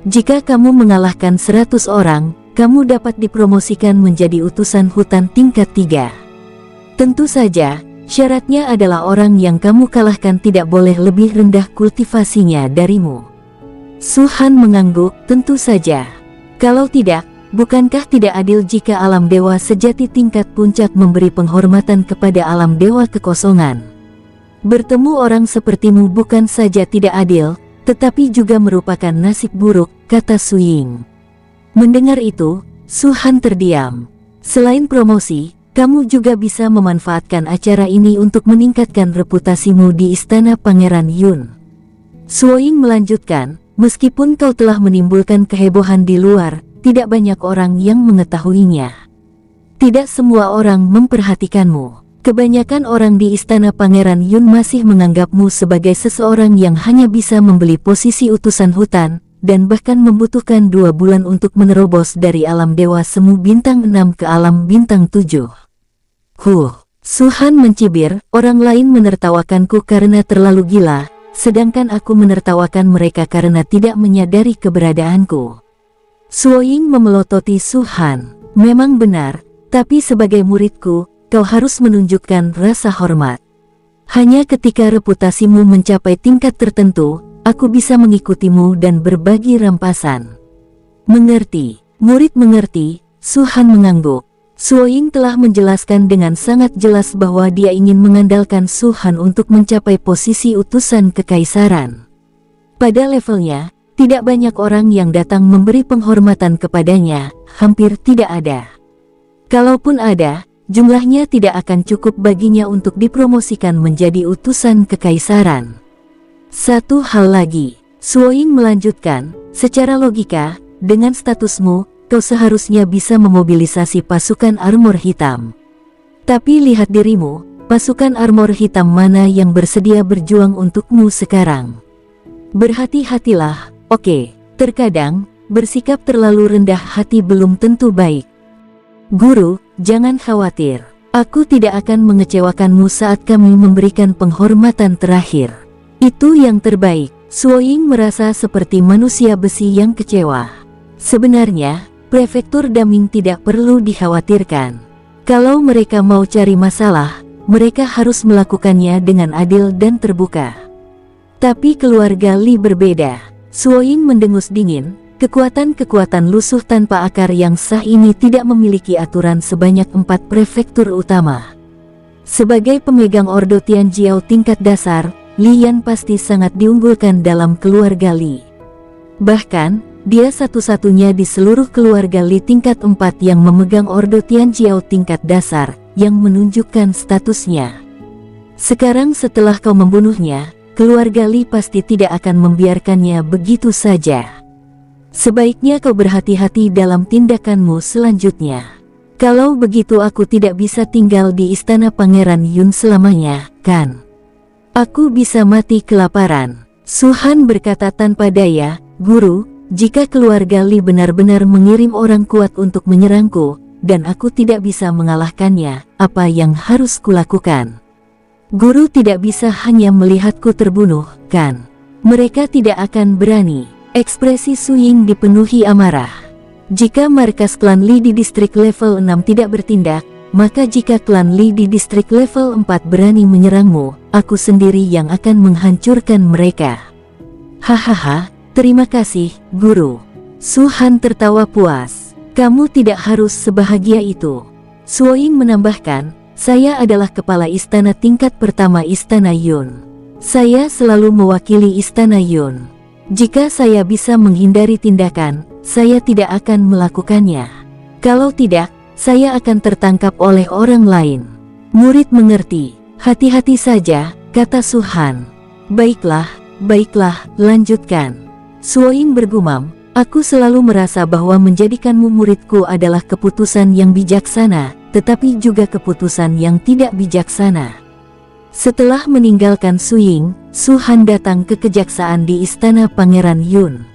Jika kamu mengalahkan 100 orang, kamu dapat dipromosikan menjadi utusan hutan tingkat 3. Tentu saja, syaratnya adalah orang yang kamu kalahkan tidak boleh lebih rendah kultivasinya darimu. Su Han mengangguk, tentu saja. Kalau tidak, bukankah tidak adil jika alam dewa sejati tingkat puncak memberi penghormatan kepada alam dewa kekosongan? Bertemu orang sepertimu bukan saja tidak adil, tetapi juga merupakan nasib buruk, kata Su Ying. Mendengar itu, Su Han terdiam. Selain promosi, kamu juga bisa memanfaatkan acara ini untuk meningkatkan reputasimu di istana Pangeran Yun. Su Ying melanjutkan, meskipun kau telah menimbulkan kehebohan di luar, tidak banyak orang yang mengetahuinya. Tidak semua orang memperhatikanmu. Kebanyakan orang di istana Pangeran Yun masih menganggapmu sebagai seseorang yang hanya bisa membeli posisi utusan hutan, dan bahkan membutuhkan 2 bulan untuk menerobos dari alam dewa semu bintang 6 ke alam bintang 7. Su Han mencibir, orang lain menertawakanku karena terlalu gila, sedangkan aku menertawakan mereka karena tidak menyadari keberadaanku. Su Ying memelototi Su Han. Memang benar, tapi sebagai muridku, kau harus menunjukkan rasa hormat. Hanya ketika reputasimu mencapai tingkat tertentu, aku bisa mengikutimu dan berbagi rampasan. Mengerti, murid mengerti, Su Han mengangguk. Su Ying telah menjelaskan dengan sangat jelas bahwa dia ingin mengandalkan Su Han untuk mencapai posisi utusan kekaisaran. Pada levelnya, tidak banyak orang yang datang memberi penghormatan kepadanya, hampir tidak ada. Kalaupun ada, jumlahnya tidak akan cukup baginya untuk dipromosikan menjadi utusan kekaisaran. Satu hal lagi, Su Ying melanjutkan, secara logika, dengan statusmu, kau seharusnya bisa memobilisasi pasukan armor hitam. Tapi lihat dirimu, pasukan armor hitam mana yang bersedia berjuang untukmu sekarang? Berhati-hatilah, oke, terkadang, bersikap terlalu rendah hati belum tentu baik. Guru, jangan khawatir, aku tidak akan mengecewakanmu saat kami memberikan penghormatan terakhir. Itu yang terbaik. Su Ying merasa seperti manusia besi yang kecewa. Sebenarnya, prefektur Daming tidak perlu dikhawatirkan. Kalau mereka mau cari masalah, mereka harus melakukannya dengan adil dan terbuka. Tapi keluarga Li berbeda. Su Ying mendengus dingin, kekuatan-kekuatan lusuh tanpa akar yang sah ini tidak memiliki aturan sebanyak 4 prefektur utama. Sebagai pemegang Ordo Tianjiao tingkat dasar, Li Yan pasti sangat diunggulkan dalam keluarga Li. Bahkan, dia satu-satunya di seluruh keluarga Li tingkat 4 yang memegang Ordo Tianjiao tingkat dasar, yang menunjukkan statusnya. Sekarang setelah kau membunuhnya, keluarga Li pasti tidak akan membiarkannya begitu saja. Sebaiknya kau berhati-hati dalam tindakanmu selanjutnya. Kalau begitu aku tidak bisa tinggal di istana Pangeran Yun selamanya, kan? Aku bisa mati kelaparan. Su Han berkata tanpa daya, Guru, jika keluarga Li benar-benar mengirim orang kuat untuk menyerangku, dan aku tidak bisa mengalahkannya, apa yang harus kulakukan? Guru tidak bisa hanya melihatku terbunuh, kan? Mereka tidak akan berani. Ekspresi Su Ying dipenuhi amarah. Jika markas klan Li di distrik level 6 tidak bertindak, maka jika klan Li di distrik level 4 berani menyerangmu, aku sendiri yang akan menghancurkan mereka. Hahaha, terima kasih, Guru. Su Han tertawa puas. Kamu tidak harus sebahagia itu. Su Ying menambahkan, saya adalah kepala istana tingkat pertama Istana Yun. Saya selalu mewakili Istana Yun. Jika saya bisa menghindari tindakan, saya tidak akan melakukannya. Kalau tidak, saya akan tertangkap oleh orang lain. Murid mengerti. Hati-hati saja, kata Su Han. Baiklah, baiklah, lanjutkan. Su Ying bergumam, aku selalu merasa bahwa menjadikanmu muridku adalah keputusan yang bijaksana, tetapi juga keputusan yang tidak bijaksana. Setelah meninggalkan Suying, Su Han datang ke kejaksaan di istana Pangeran Yun.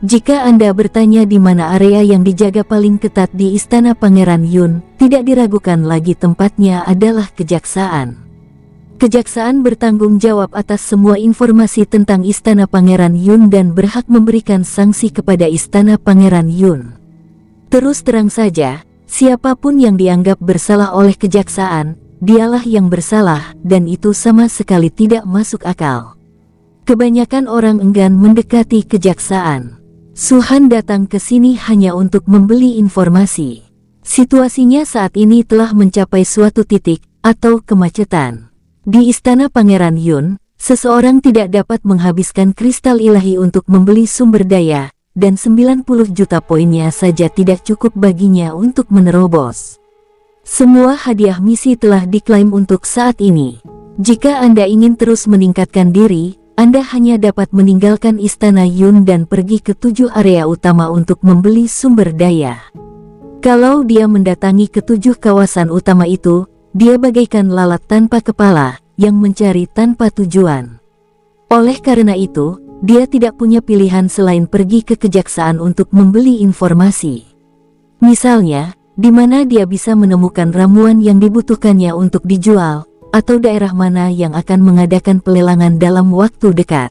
Jika Anda bertanya di mana area yang dijaga paling ketat di istana Pangeran Yun, tidak diragukan lagi tempatnya adalah kejaksaan. Kejaksaan bertanggung jawab atas semua informasi tentang istana Pangeran Yun dan berhak memberikan sanksi kepada istana Pangeran Yun. Terus terang saja, siapapun yang dianggap bersalah oleh kejaksaan, dialah yang bersalah, dan itu sama sekali tidak masuk akal. Kebanyakan orang enggan mendekati kejaksaan. Su Han datang ke sini hanya untuk membeli informasi. Situasinya saat ini telah mencapai suatu titik, atau kemacetan. Di istana Pangeran Yun, seseorang tidak dapat menghabiskan kristal ilahi untuk membeli sumber daya, dan 90 juta poinnya saja tidak cukup baginya untuk menerobos. Semua hadiah misi telah diklaim untuk saat ini. Jika Anda ingin terus meningkatkan diri, Anda hanya dapat meninggalkan istana Yun dan pergi ke 7 area utama untuk membeli sumber daya. Kalau dia mendatangi ke 7 kawasan utama itu, dia bagaikan lalat tanpa kepala, yang mencari tanpa tujuan. Oleh karena itu, dia tidak punya pilihan selain pergi ke kejaksaan untuk membeli informasi. Misalnya, di mana dia bisa menemukan ramuan yang dibutuhkannya untuk dijual, atau daerah mana yang akan mengadakan pelelangan dalam waktu dekat.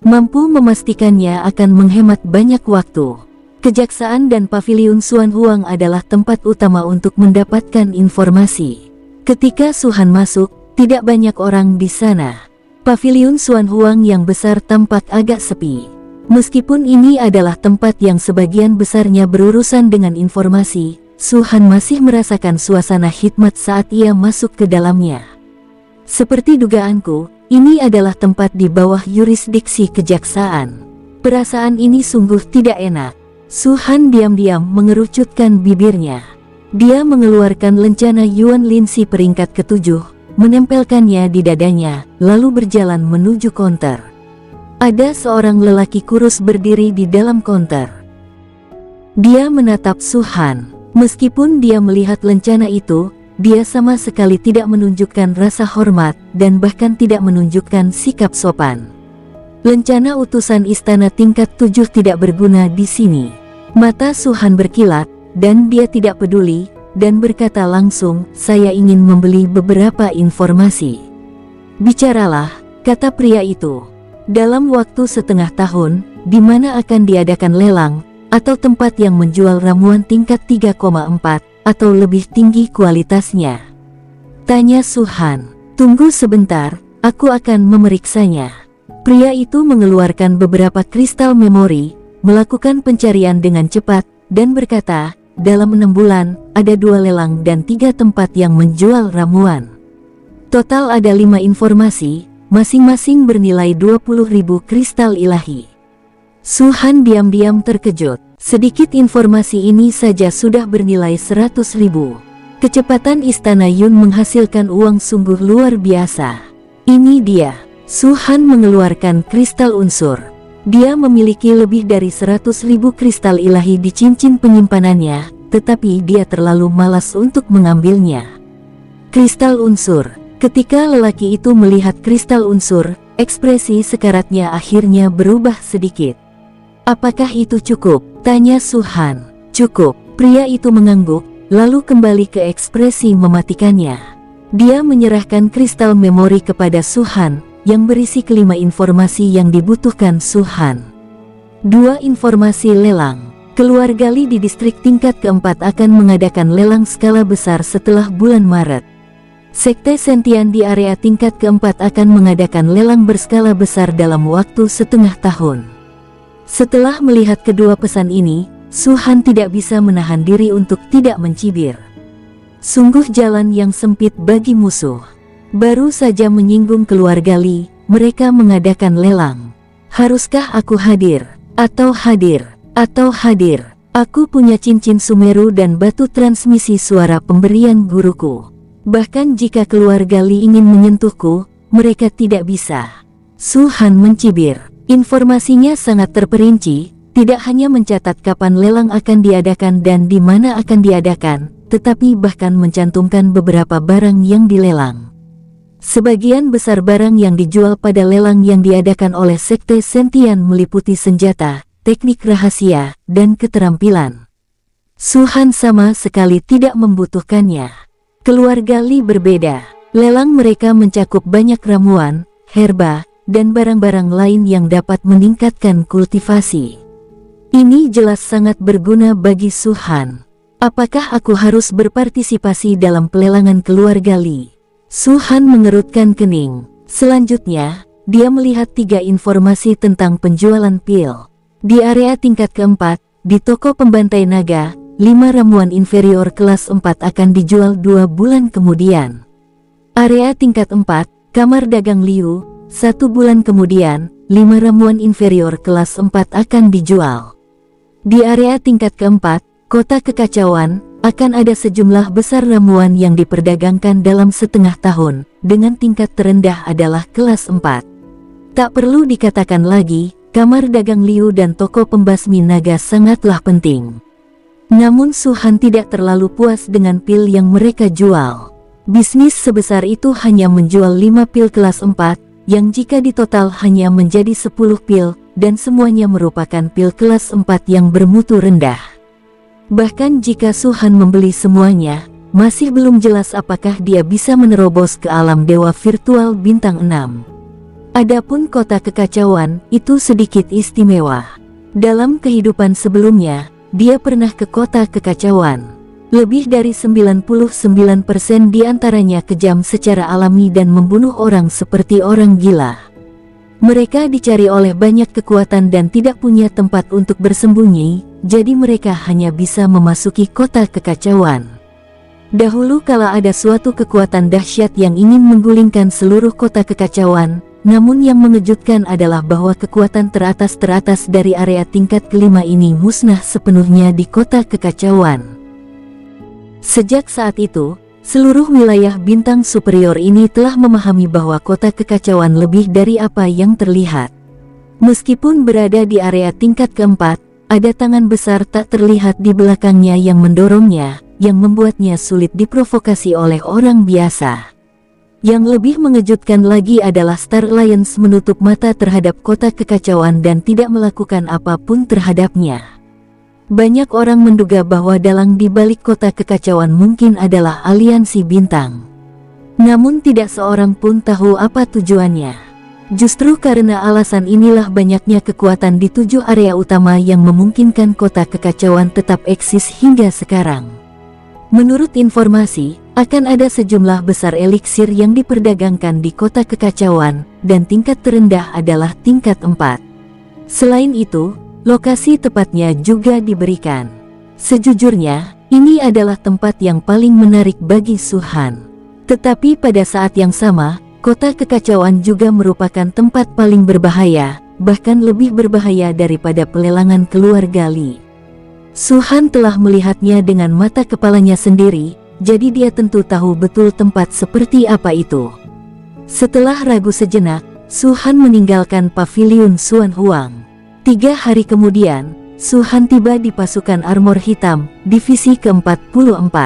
Mampu memastikannya akan menghemat banyak waktu. Kejaksaan dan Paviliun Xuan Huang adalah tempat utama untuk mendapatkan informasi. Ketika Su Han masuk, tidak banyak orang di sana. Paviliun Xuan Huang yang besar tampak agak sepi. Meskipun ini adalah tempat yang sebagian besarnya berurusan dengan informasi, Su Han masih merasakan suasana hikmat saat ia masuk ke dalamnya. Seperti dugaanku, ini adalah tempat di bawah yurisdiksi kejaksaan. Perasaan ini sungguh tidak enak. Su Han diam-diam mengerucutkan bibirnya. Dia mengeluarkan lencana Yuan Linsi peringkat ke-7, menempelkannya di dadanya, lalu berjalan menuju konter. Ada seorang lelaki kurus berdiri di dalam konter. Dia menatap Su Han. Meskipun dia melihat lencana itu, dia sama sekali tidak menunjukkan rasa hormat dan bahkan tidak menunjukkan sikap sopan. Lencana utusan istana tingkat 7 tidak berguna di sini. Mata Su Han berkilat, dan dia tidak peduli, dan berkata langsung, "Saya ingin membeli beberapa informasi." "Bicaralah," kata pria itu. "Dalam waktu setengah tahun, di mana akan diadakan lelang, atau tempat yang menjual ramuan tingkat 3,4, atau lebih tinggi kualitasnya?" tanya Su Han. "Tunggu sebentar, aku akan memeriksanya." Pria itu mengeluarkan beberapa kristal memori, melakukan pencarian dengan cepat, dan berkata, "Dalam 6 bulan, ada 2 lelang dan 3 tempat yang menjual ramuan. Total ada 5 informasi, masing-masing bernilai 20.000 kristal ilahi." Su Han diam-diam terkejut. Sedikit informasi ini saja sudah bernilai 100.000. Kecepatan istana Yun menghasilkan uang sungguh luar biasa. Ini dia. Su Han mengeluarkan kristal unsur. Dia memiliki lebih dari 100.000 kristal ilahi di cincin penyimpanannya, tetapi dia terlalu malas untuk mengambilnya. Kristal unsur. Ketika lelaki itu melihat kristal unsur, ekspresi sekaratnya akhirnya berubah sedikit. "Apakah itu cukup?" tanya Su Han. "Cukup." Pria itu mengangguk, lalu kembali ke ekspresi mematikannya. Dia menyerahkan kristal memori kepada Su Han, yang berisi kelima informasi yang dibutuhkan Su Han. 2 informasi lelang. Keluarga Li di distrik tingkat ke-4 akan mengadakan lelang skala besar setelah bulan Maret. Sekte Sentian di area tingkat ke-4 akan mengadakan lelang berskala besar dalam waktu setengah tahun. Setelah melihat kedua pesan ini, Su Han tidak bisa menahan diri untuk tidak mencibir. Sungguh jalan yang sempit bagi musuh. Baru saja menyinggung keluarga Li, mereka mengadakan lelang. Haruskah aku hadir? Atau hadir? Atau hadir? Aku punya cincin Sumeru dan batu transmisi suara pemberian guruku. Bahkan jika keluarga Li ingin menyentuhku, mereka tidak bisa. Su Han mencibir. Informasinya sangat terperinci, tidak hanya mencatat kapan lelang akan diadakan dan di mana akan diadakan, tetapi bahkan mencantumkan beberapa barang yang dilelang. Sebagian besar barang yang dijual pada lelang yang diadakan oleh Sekte Sentian meliputi senjata, teknik rahasia, dan keterampilan. Su Han sama sekali tidak membutuhkannya. Keluarga Li berbeda. Lelang mereka mencakup banyak ramuan, herba, dan barang-barang lain yang dapat meningkatkan kultivasi. Ini jelas sangat berguna bagi Su Han. Apakah aku harus berpartisipasi dalam pelelangan keluarga Li? Su Han mengerutkan kening. Selanjutnya, dia melihat 3 informasi tentang penjualan pil. Di area tingkat keempat, di toko pembantai naga, 5 ramuan inferior kelas 4 akan dijual 2 bulan kemudian. Area tingkat 4, kamar dagang Liu, 1 bulan kemudian, 5 ramuan inferior kelas 4 akan dijual. Di area tingkat keempat, kota kekacauan, akan ada sejumlah besar ramuan yang diperdagangkan dalam setengah tahun, dengan tingkat terendah adalah kelas 4. Tak perlu dikatakan lagi, kamar dagang Liu dan toko pembasmi naga sangatlah penting. Namun Su Han tidak terlalu puas dengan pil yang mereka jual. Bisnis sebesar itu hanya menjual 5 pil kelas 4, yang jika ditotal hanya menjadi 10 pil, dan semuanya merupakan pil kelas 4 yang bermutu rendah. Bahkan jika Su Han membeli semuanya, masih belum jelas apakah dia bisa menerobos ke alam dewa virtual bintang 6. Adapun kota kekacauan, itu sedikit istimewa. Dalam kehidupan sebelumnya, dia pernah ke kota kekacauan. Lebih dari 99% diantaranya kejam secara alami dan membunuh orang seperti orang gila. Mereka dicari oleh banyak kekuatan dan tidak punya tempat untuk bersembunyi, jadi mereka hanya bisa memasuki kota kekacauan. Dahulu kala ada suatu kekuatan dahsyat yang ingin menggulingkan seluruh kota kekacauan, namun yang mengejutkan adalah bahwa kekuatan teratas dari area tingkat kelima ini musnah sepenuhnya di kota kekacauan. Sejak saat itu, seluruh wilayah bintang superior ini telah memahami bahwa kota kekacauan lebih dari apa yang terlihat. Meskipun berada di area tingkat keempat, ada tangan besar tak terlihat di belakangnya yang mendorongnya, yang membuatnya sulit diprovokasi oleh orang biasa. Yang lebih mengejutkan lagi adalah Star Alliance menutup mata terhadap kota kekacauan dan tidak melakukan apapun terhadapnya. Banyak orang menduga bahwa dalang di balik kota kekacauan mungkin adalah aliansi bintang. Namun tidak seorang pun tahu apa tujuannya. Justru karena alasan inilah banyaknya kekuatan di 7 area utama yang memungkinkan kota kekacauan tetap eksis hingga sekarang. Menurut informasi, akan ada sejumlah besar eliksir yang diperdagangkan di kota kekacauan, dan tingkat terendah adalah tingkat 4. Selain itu, lokasi tepatnya juga diberikan. Sejujurnya, ini adalah tempat yang paling menarik bagi Su Han. Tetapi pada saat yang sama, kota kekacauan juga merupakan tempat paling berbahaya, bahkan lebih berbahaya daripada pelelangan keluarga Li. Su Han telah melihatnya dengan mata kepalanya sendiri, jadi dia tentu tahu betul tempat seperti apa itu. Setelah ragu sejenak, Su Han meninggalkan paviliun Xuan Huang. 3 hari kemudian, Su Han tiba di pasukan armor hitam, divisi ke-44.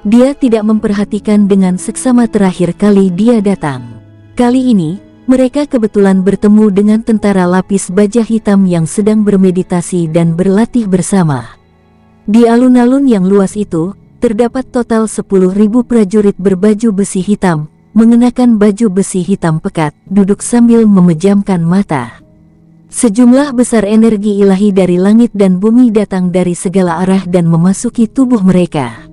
Dia tidak memperhatikan dengan seksama terakhir kali dia datang. Kali ini, mereka kebetulan bertemu dengan tentara lapis baja hitam yang sedang bermeditasi dan berlatih bersama. Di alun-alun yang luas itu, terdapat total 10.000 prajurit berbaju besi hitam, mengenakan baju besi hitam pekat, duduk sambil memejamkan mata. Sejumlah besar energi ilahi dari langit dan bumi datang dari segala arah dan memasuki tubuh mereka.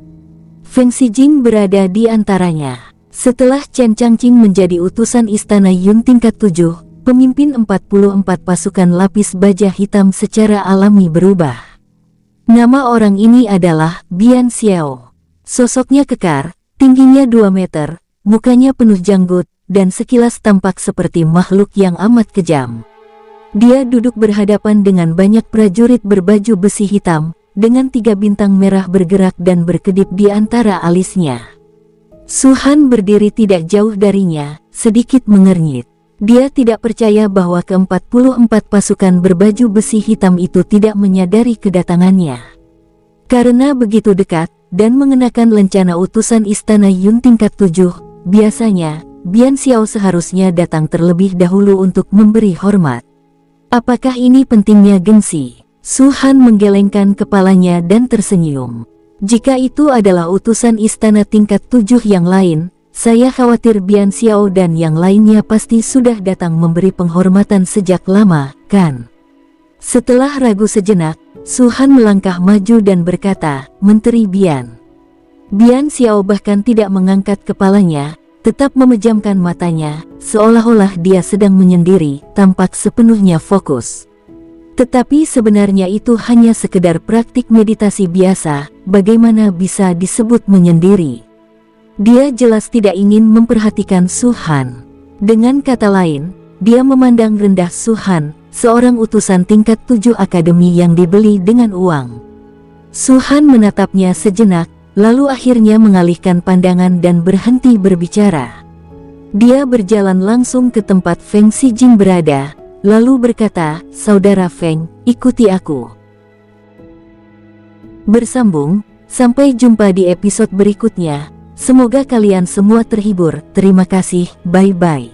Feng Xijing berada di antaranya. Setelah Chen Changqing menjadi utusan istana Yun tingkat 7, pemimpin 44 pasukan lapis baja hitam secara alami berubah. Nama orang ini adalah Bian Xiao. Sosoknya kekar, tingginya 2 meter, mukanya penuh janggut, dan sekilas tampak seperti makhluk yang amat kejam. Dia duduk berhadapan dengan banyak prajurit berbaju besi hitam, dengan 3 bintang merah bergerak dan berkedip di antara alisnya. Su Han berdiri tidak jauh darinya, sedikit mengernyit. Dia tidak percaya bahwa ke-44 pasukan berbaju besi hitam itu tidak menyadari kedatangannya. Karena begitu dekat, dan mengenakan lencana utusan istana Yun tingkat 7, biasanya, Bian Xiao seharusnya datang terlebih dahulu untuk memberi hormat. Apakah ini pentingnya gengsi? Su Han menggelengkan kepalanya dan tersenyum. Jika itu adalah utusan istana tingkat 7 yang lain, saya khawatir Bian Xiao dan yang lainnya pasti sudah datang memberi penghormatan sejak lama, kan? Setelah ragu sejenak, Su Han melangkah maju dan berkata, Menteri Bian. Bian Xiao bahkan tidak mengangkat kepalanya, tetap memejamkan matanya, seolah-olah dia sedang menyendiri, tampak sepenuhnya fokus. Tetapi sebenarnya itu hanya sekedar praktik meditasi biasa, bagaimana bisa disebut menyendiri? Dia jelas tidak ingin memperhatikan Su Han. Dengan kata lain, dia memandang rendah Su Han, seorang utusan tingkat 7 akademi yang dibeli dengan uang. Su Han menatapnya sejenak, lalu akhirnya mengalihkan pandangan dan berhenti berbicara. Dia berjalan langsung ke tempat Feng Xijing berada, lalu berkata, Saudara Feng, ikuti aku. Bersambung, sampai jumpa di episode berikutnya. Semoga kalian semua terhibur. Terima kasih, bye-bye.